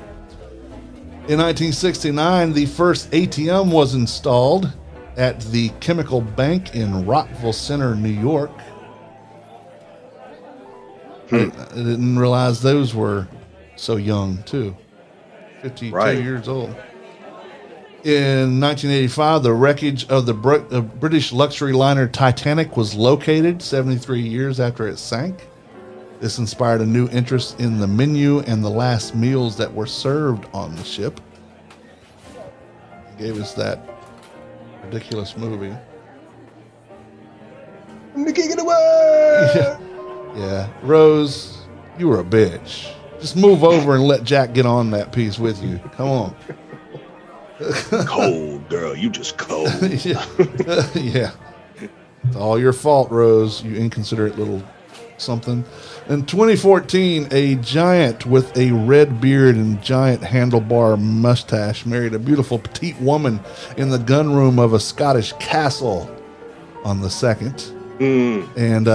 In 1969, the first ATM was installed at the Chemical Bank in Rockville Center, New York. I didn't realize those were so young, too. 52 years old. In 1985, the wreckage of the British luxury liner Titanic was located 73 years after it sank. This inspired a new interest in the menu and the last meals that were served on the ship. It gave us that ridiculous movie. Kick it away! Yeah. Rose, you were a bitch. Just move over and let Jack get on that piece with you. Come on. Cold, girl. You just cold. Yeah. It's all your fault, Rose, you inconsiderate little something. In 2014, a giant with a red beard and giant handlebar mustache married a beautiful petite woman in the gunroom of a Scottish castle on the 2nd. And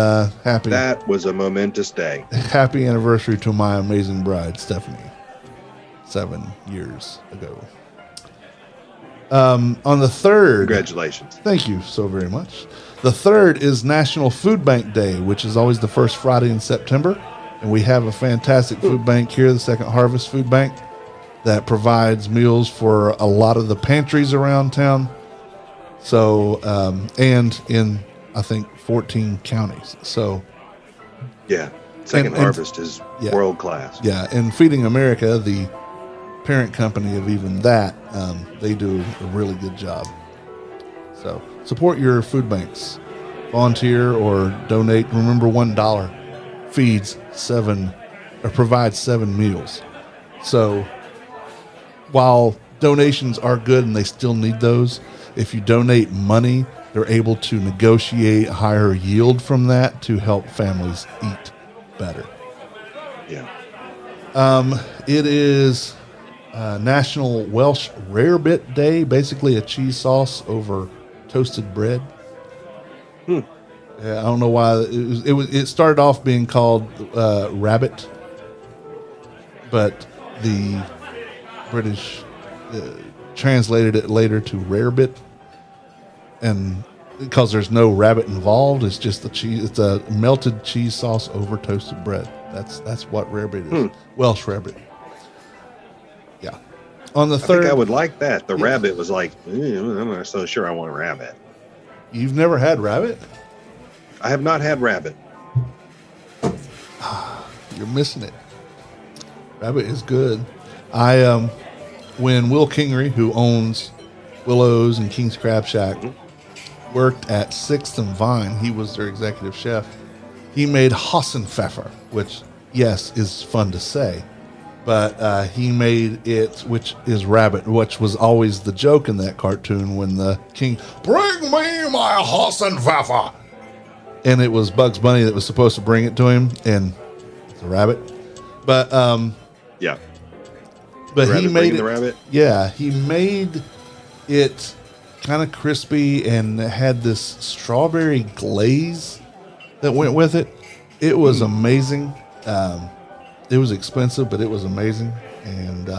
happy. That was a momentous day. Happy anniversary to my amazing bride, Stephanie. 7 years ago. On the 3rd. Congratulations. Thank you so very much. The 3rd is National Food Bank Day, which is always the first Friday in September. And we have a fantastic food bank here, the Second Harvest Food Bank, that provides meals for a lot of the pantries around town. So, and in, I think, 14 counties. So, yeah, Second Harvest is world class. Yeah, and Feeding America, the parent company of even that, they do a really good job. So support your food banks, volunteer or donate. Remember, $1 feeds 7 or provides 7 meals. So while donations are good and they still need those, if you donate money, they're able to negotiate higher yield from that to help families eat better. Yeah. It is National Welsh Rarebit Day, basically a cheese sauce over toasted bread. Yeah, I don't know why it started off being called rabbit, but the British translated it later to rarebit, and because there's no rabbit involved, it's just the cheese. It's a melted cheese sauce over toasted bread. That's what rarebit is. Welsh rabbit. Yeah. On the 3rd, I think I would like that. The rabbit was like, I'm not so sure I want a rabbit. You've never had rabbit? I have not had rabbit. You're missing it. Rabbit is good. When Will Kingery, who owns Willow's and King's Crab Shack, worked at 6th and Vine, he was their executive chef. He made Hassenpfeffer, which, yes, is fun to say. But he made it, which is rabbit, which was always the joke in that cartoon when the king, bring me my Hassenpfeffer. And it was Bugs Bunny that was supposed to bring it to him, and it's a rabbit. But, yeah. But he made it, the rabbit? Yeah, he made it kind of crispy and had this strawberry glaze that went with it. It was amazing. It was expensive, but it was amazing. And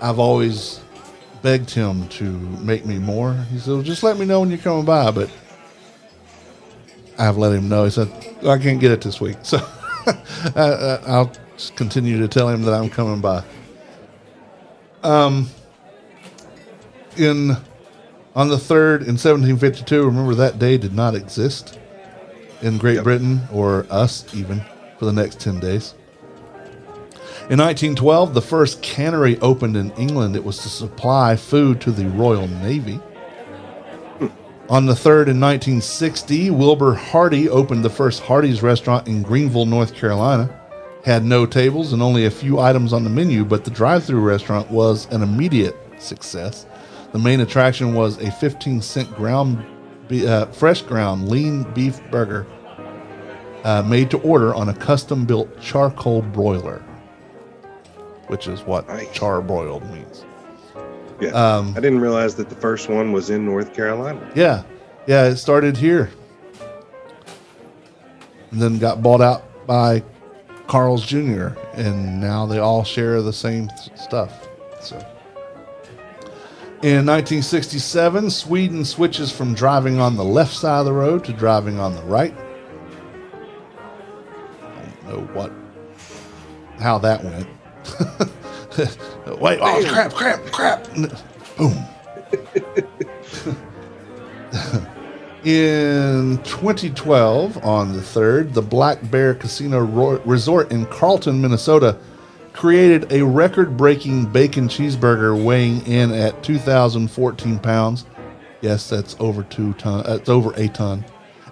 I've always begged him to make me more. He said, well, just let me know when you're coming by. But I've let him know. He said, I can't get it this week. So I'll just continue to tell him that I'm coming by. On the 3rd in 1752, remember that day did not exist in Great Britain or us even for the next 10 days. In 1912, the first cannery opened in England. It was to supply food to the Royal Navy. On the 3rd in 1960, Wilbur Hardy opened the first Hardee's restaurant in Greenville, North Carolina. Had no tables and only a few items on the menu, but the drive-thru restaurant was an immediate success. The main attraction was a 15-cent fresh ground lean beef burger made to order on a custom-built charcoal broiler, which is what charbroiled means. Yeah, I didn't realize that the first one was in North Carolina. Yeah, it started here, and then got bought out by Carl's Jr., and now they all share the same stuff. So, in 1967, Sweden switches from driving on the left side of the road to driving on the right. I don't know how that went. Wait, oh, crap. Boom. In 2012, on the 3rd, the Black Bear Casino Resort in Carlton, Minnesota, created a record-breaking bacon cheeseburger weighing in at 2,014 pounds. Yes, that's over 2 ton. That's over a ton.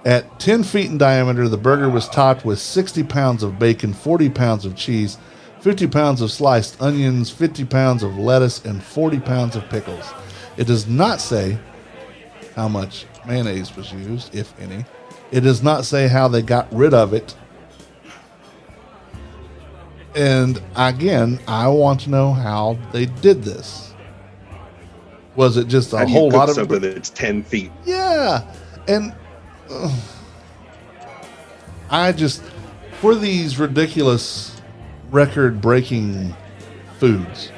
At 10 feet in diameter, the burger was topped with 60 pounds of bacon, 40 pounds of cheese, 50 pounds of sliced onions, 50 pounds of lettuce, and 40 pounds of pickles. It does not say how much mayonnaise was used, if any. It does not say how they got rid of it. And again, I want to know how they did this. Was it just a whole lot of something that's 10 feet? Yeah. And I just, for these ridiculous record-breaking foods,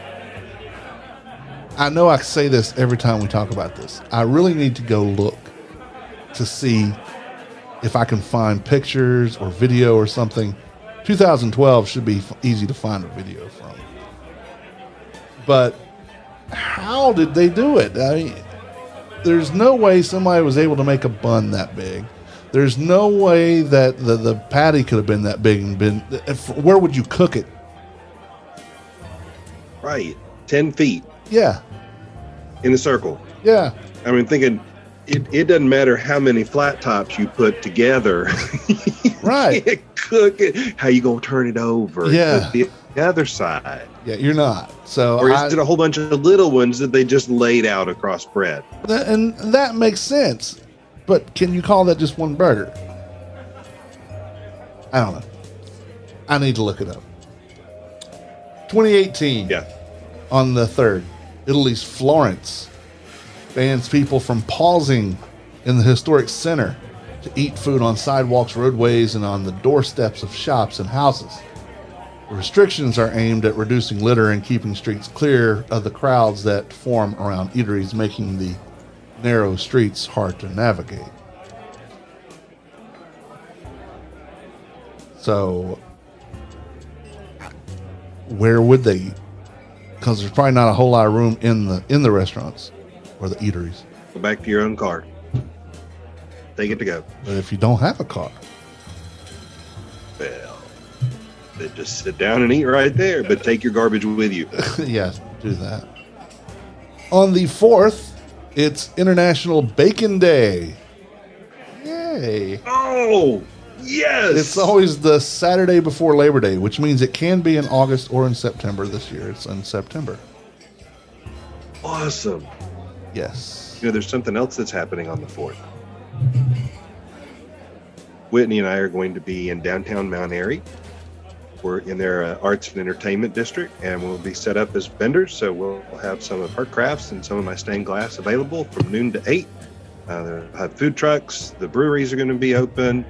I know I say this every time we talk about this. I really need to go look to see if I can find pictures or video or something. 2012 should be easy to find a video from. But how did they do it? I mean, there's no way somebody was able to make a bun that big. There's no way that the patty could have been that big and been. Where would you cook it? Right, 10 feet. Yeah. In a circle. Yeah. I mean, thinking it doesn't matter how many flat tops you put together. Right. You can't cook it. How you gonna turn it over? Yeah. The other side. Yeah, you're not. So, or is it a whole bunch of little ones that they just laid out across bread? And that makes sense. But can you call that just one burger? I don't know. I need to look it up. 2018. Yeah. On the 3rd, Italy's Florence bans people from pausing in the historic center to eat food on sidewalks, roadways, and on the doorsteps of shops and houses. The restrictions are aimed at reducing litter and keeping streets clear of the crowds that form around eateries, making the narrow streets hard to navigate. So, where would they eat? Because there's probably not a whole lot of room in the restaurants or the eateries. Go back to your own car. They get to go. But if you don't have a car, well, they just sit down and eat right there, but take your garbage with you. yeah, do that. On the 4th, it's International Bacon Day. Yay. Oh, yes. It's always the Saturday before Labor Day, which means it can be in August or in September. This year it's in September. Awesome. Yes. You know, there's something else that's happening on the 4th. Whitney and I are going to be in downtown Mount Airy. We're in their arts and entertainment district, and we'll be set up as vendors. So we'll have some of our crafts and some of my stained glass available from noon to 8. They'll have food trucks. The breweries are going to be open.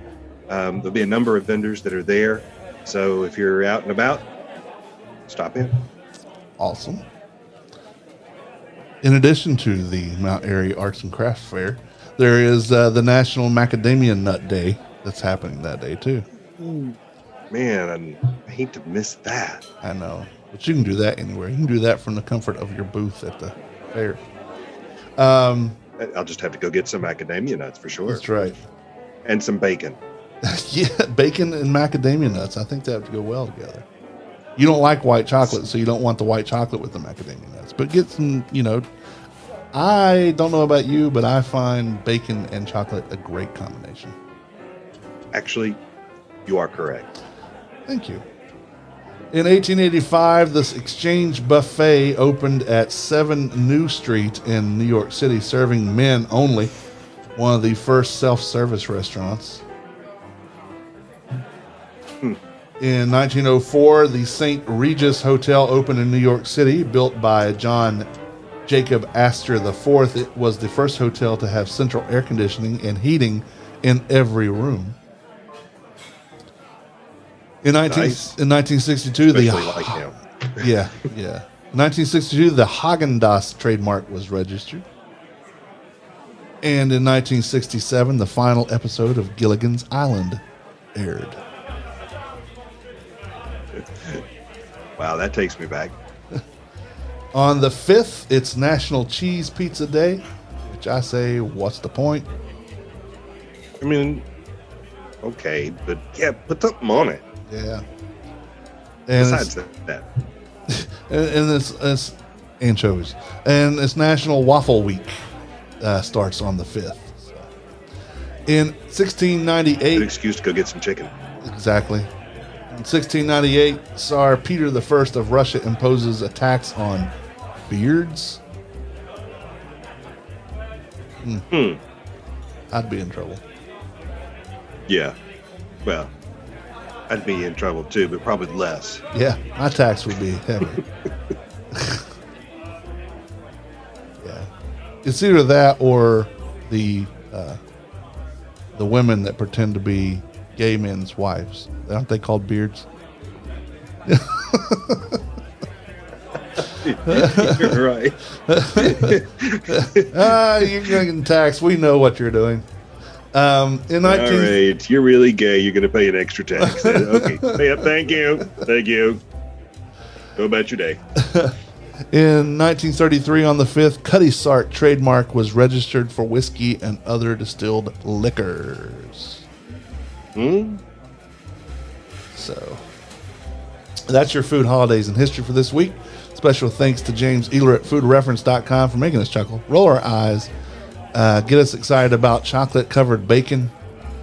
There'll be a number of vendors that are there. So if you're out and about, stop in. Awesome. In addition to the Mount Airy Arts and Crafts Fair, there is the National Macadamia Nut Day that's happening that day too. Man, I hate to miss that. I know. But you can do that anywhere. You can do that from the comfort of your booth at the fair. I'll just have to go get some macadamia nuts for sure. That's right. And some bacon. Yeah, bacon and macadamia nuts. I think they have to go well together. You don't like white chocolate, so you don't want the white chocolate with the macadamia nuts. But get some, I don't know about you, but I find bacon and chocolate a great combination. Actually, you are correct. Thank you. In 1885, this Exchange Buffet opened at 7 New Street in New York City, serving men only. One of the first self-service restaurants. In 1904, the St. Regis Hotel opened in New York City, built by John Jacob Astor IV. It was the first hotel to have central air conditioning and heating in every room. In 1962, Especially like him. yeah. 1962, the Häagen-Dazs trademark was registered. And in 1967, the final episode of Gilligan's Island aired. Wow, that takes me back. On the 5th, it's National Cheese Pizza Day, which I say, what's the point? I mean, okay, but yeah, put something on it. Yeah. And Besides that. and it's anchovies. And it's National Waffle Week. Starts on the 5th. So. In 1698... Good excuse to go get some chicken. Exactly. In 1698, Tsar Peter I of Russia imposes a tax on beards. I'd be in trouble. Yeah. Well, I'd be in trouble too, but probably less. Yeah, my tax would be heavy. Yeah. It's either that or the women that pretend to be gay men's wives. Aren't they called beards? You're right. You're getting taxed. We know what you're doing. All right, you're really gay. You're going to pay an extra tax. Okay. Thank you. Go about your day. In 1933, on the 5th, Cutty Sark trademark was registered for whiskey and other distilled liquors. So, that's your food, holidays, and history for this week. Special thanks to James Ealer at foodreference.com for making us chuckle, roll our eyes, get us excited about chocolate-covered bacon,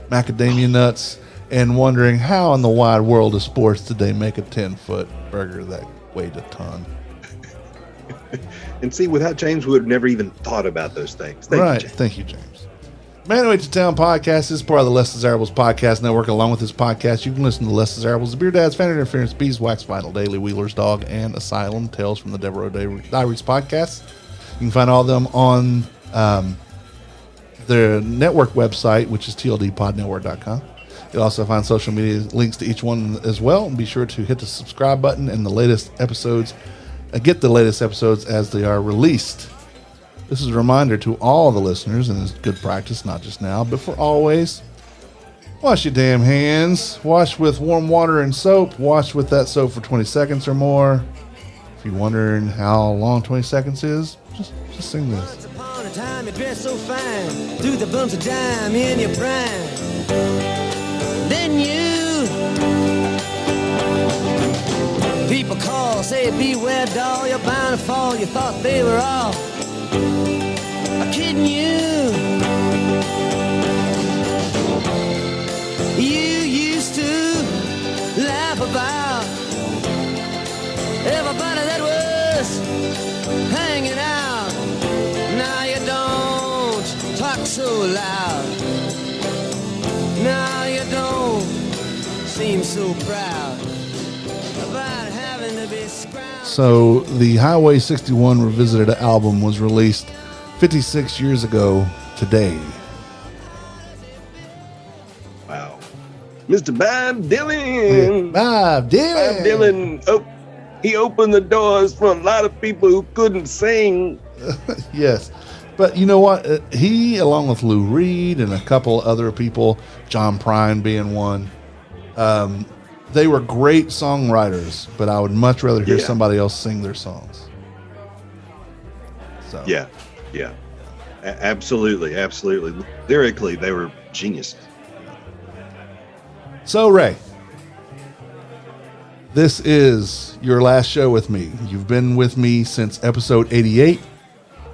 macadamia nuts, and wondering how in the wide world of sports did they make a 10-foot burger that weighed a ton. And see, without James, we would have never even thought about those things. Thank you, James. Man Who Ate the Town podcast is part of the Less Desirables podcast network. Along with this podcast, you can listen to Less Desirables, The Beer Dads, Fan Interference, Beeswax, Vital Daily, Wheeler's Dog, and Asylum, Tales from the Devereaux Diaries podcast. You can find all of them on their network website, which is tldpodnetwork.com. You'll also find social media links to each one as well. And be sure to hit the subscribe button and the latest episodes. Get the latest episodes as they are released. This is a reminder to all the listeners, and it's good practice, not just now, but for always. Wash your damn hands. Wash with warm water and soap. Wash with that soap for 20 seconds or more. If you're wondering how long 20 seconds is, just sing this. Once upon a time you dressed so fine, threw the bumps of dime in your prime. Then you, people call, say beware doll, you're bound to fall. You thought they were all kidding you. You used to laugh about everybody that was hanging out. Now you don't talk so loud. Now you don't seem so proud about having to be scrounged. So the Highway 61 Revisited album was released 56 years ago today. Wow. Mr. Bob Dylan. Bob Dylan. Bob Dylan. Oh, he opened the doors for a lot of people who couldn't sing. Yes. But you know what? He, along with Lou Reed and a couple other people, John Prine being one, they were great songwriters, but I would much rather hear Yeah. somebody else sing their songs. So Yeah. Absolutely. Lyrically, they were geniuses. So, Ray, this is your last show with me. You've been with me since episode 88.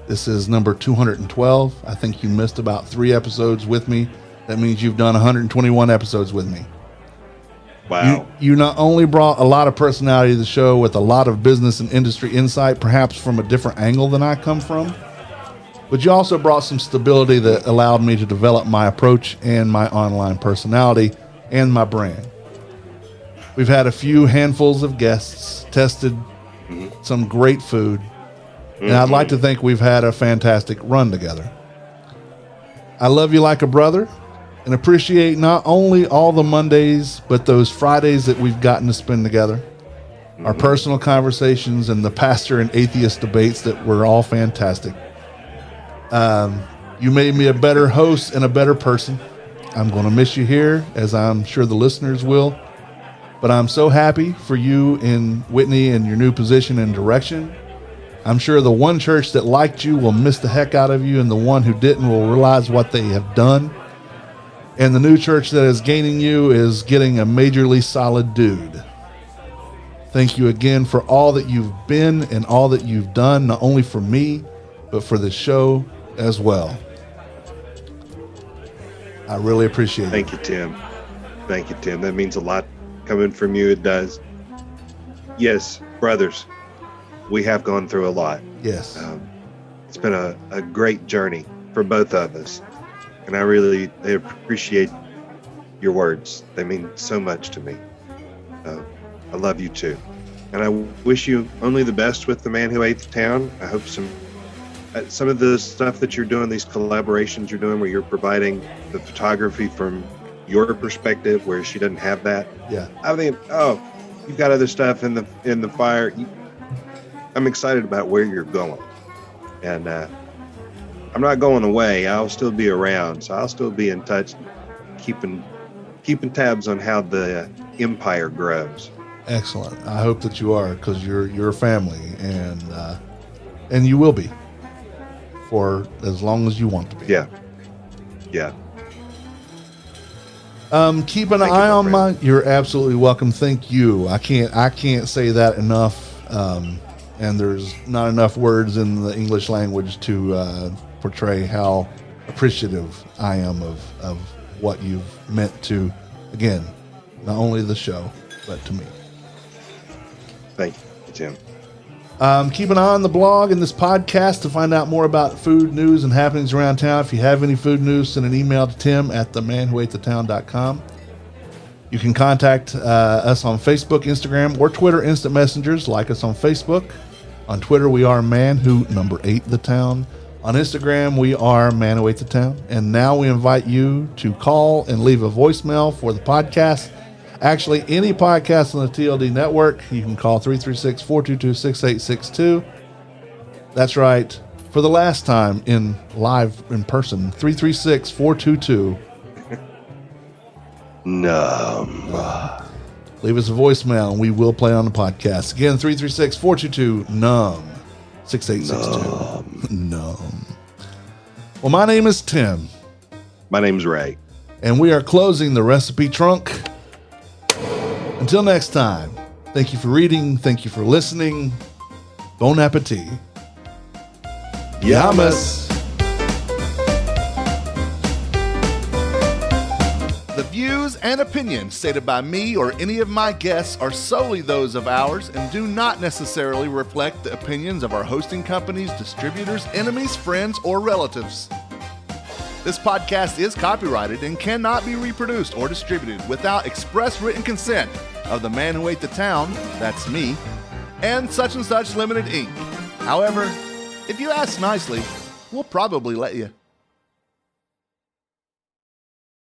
This is number 212. I think you missed about 3 episodes with me. That means you've done 121 episodes with me. Wow. You not only brought a lot of personality to the show with a lot of business and industry insight, perhaps from a different angle than I come from, but you also brought some stability that allowed me to develop my approach and my online personality and my brand. We've had a few handfuls of guests, tested some great food, and I'd like to think we've had a fantastic run together. I love you like a brother and appreciate not only all the Mondays, but those Fridays that we've gotten to spend together, our personal conversations and the pastor and atheist debates that were all fantastic. You made me a better host and a better person. I'm going to miss you here, as I'm sure the listeners will. But I'm so happy for you in Whitney and your new position and direction. I'm sure the one church that liked you will miss the heck out of you, and the one who didn't will realize what they have done. And the new church that is gaining you is getting a majorly solid dude. Thank you again for all that you've been and all that you've done, not only for me, but for the show as well. I really appreciate it. Thank you, Tim. That means a lot coming from you. It does. Yes, brothers, we have gone through a lot. Yes. It's been a great journey for both of us. And I really appreciate your words. They mean so much to me. I love you too. And I wish you only the best with The Man Who Ate the Town. I hope some of the stuff that you're doing, these collaborations you're doing where you're providing the photography from your perspective, where she doesn't have that. Yeah. I think, you've got other stuff in the fire. I'm excited about where you're going. And I'm not going away. I'll still be around. So I'll still be in touch, keeping tabs on how the empire grows. Excellent. I hope that you are, because you're a family, and you will be for as long as you want to be. Yeah. Keep an eye on my. You're absolutely welcome. Thank you. I can't say that enough. And there's not enough words in the English language to portray how appreciative I am of what you've meant to, again, not only the show, but to me. Thank you, Tim. Keep an eye on the blog and this podcast to find out more about food news and happenings around town. If you have any food news, send an email to tim@themanwhoatethetown.com. You can contact us on Facebook, Instagram, or Twitter Instant Messengers. Like us on Facebook. On Twitter, we are man8thetown. On Instagram, we are man8thetown. And now we invite you to call and leave a voicemail for the podcast. Actually, any podcast on the TLD network, you can call 336-422-6862. That's right. For the last time live in person, 336-422. Numb. Leave us a voicemail and we will play on the podcast. Again, 336-422-NUMB. 6862. Numb. Well, my name is Tim. My name's Ray. And we are closing the recipe trunk. Until next time, thank you for reading. Thank you for listening. Bon appetit. Yamas. The views and opinions stated by me or any of my guests are solely those of ours and do not necessarily reflect the opinions of our hosting companies, distributors, enemies, friends, or relatives. This podcast is copyrighted and cannot be reproduced or distributed without express written consent of the Man Who Ate the Town, that's me, and Such Limited Inc. However, if you ask nicely, we'll probably let you.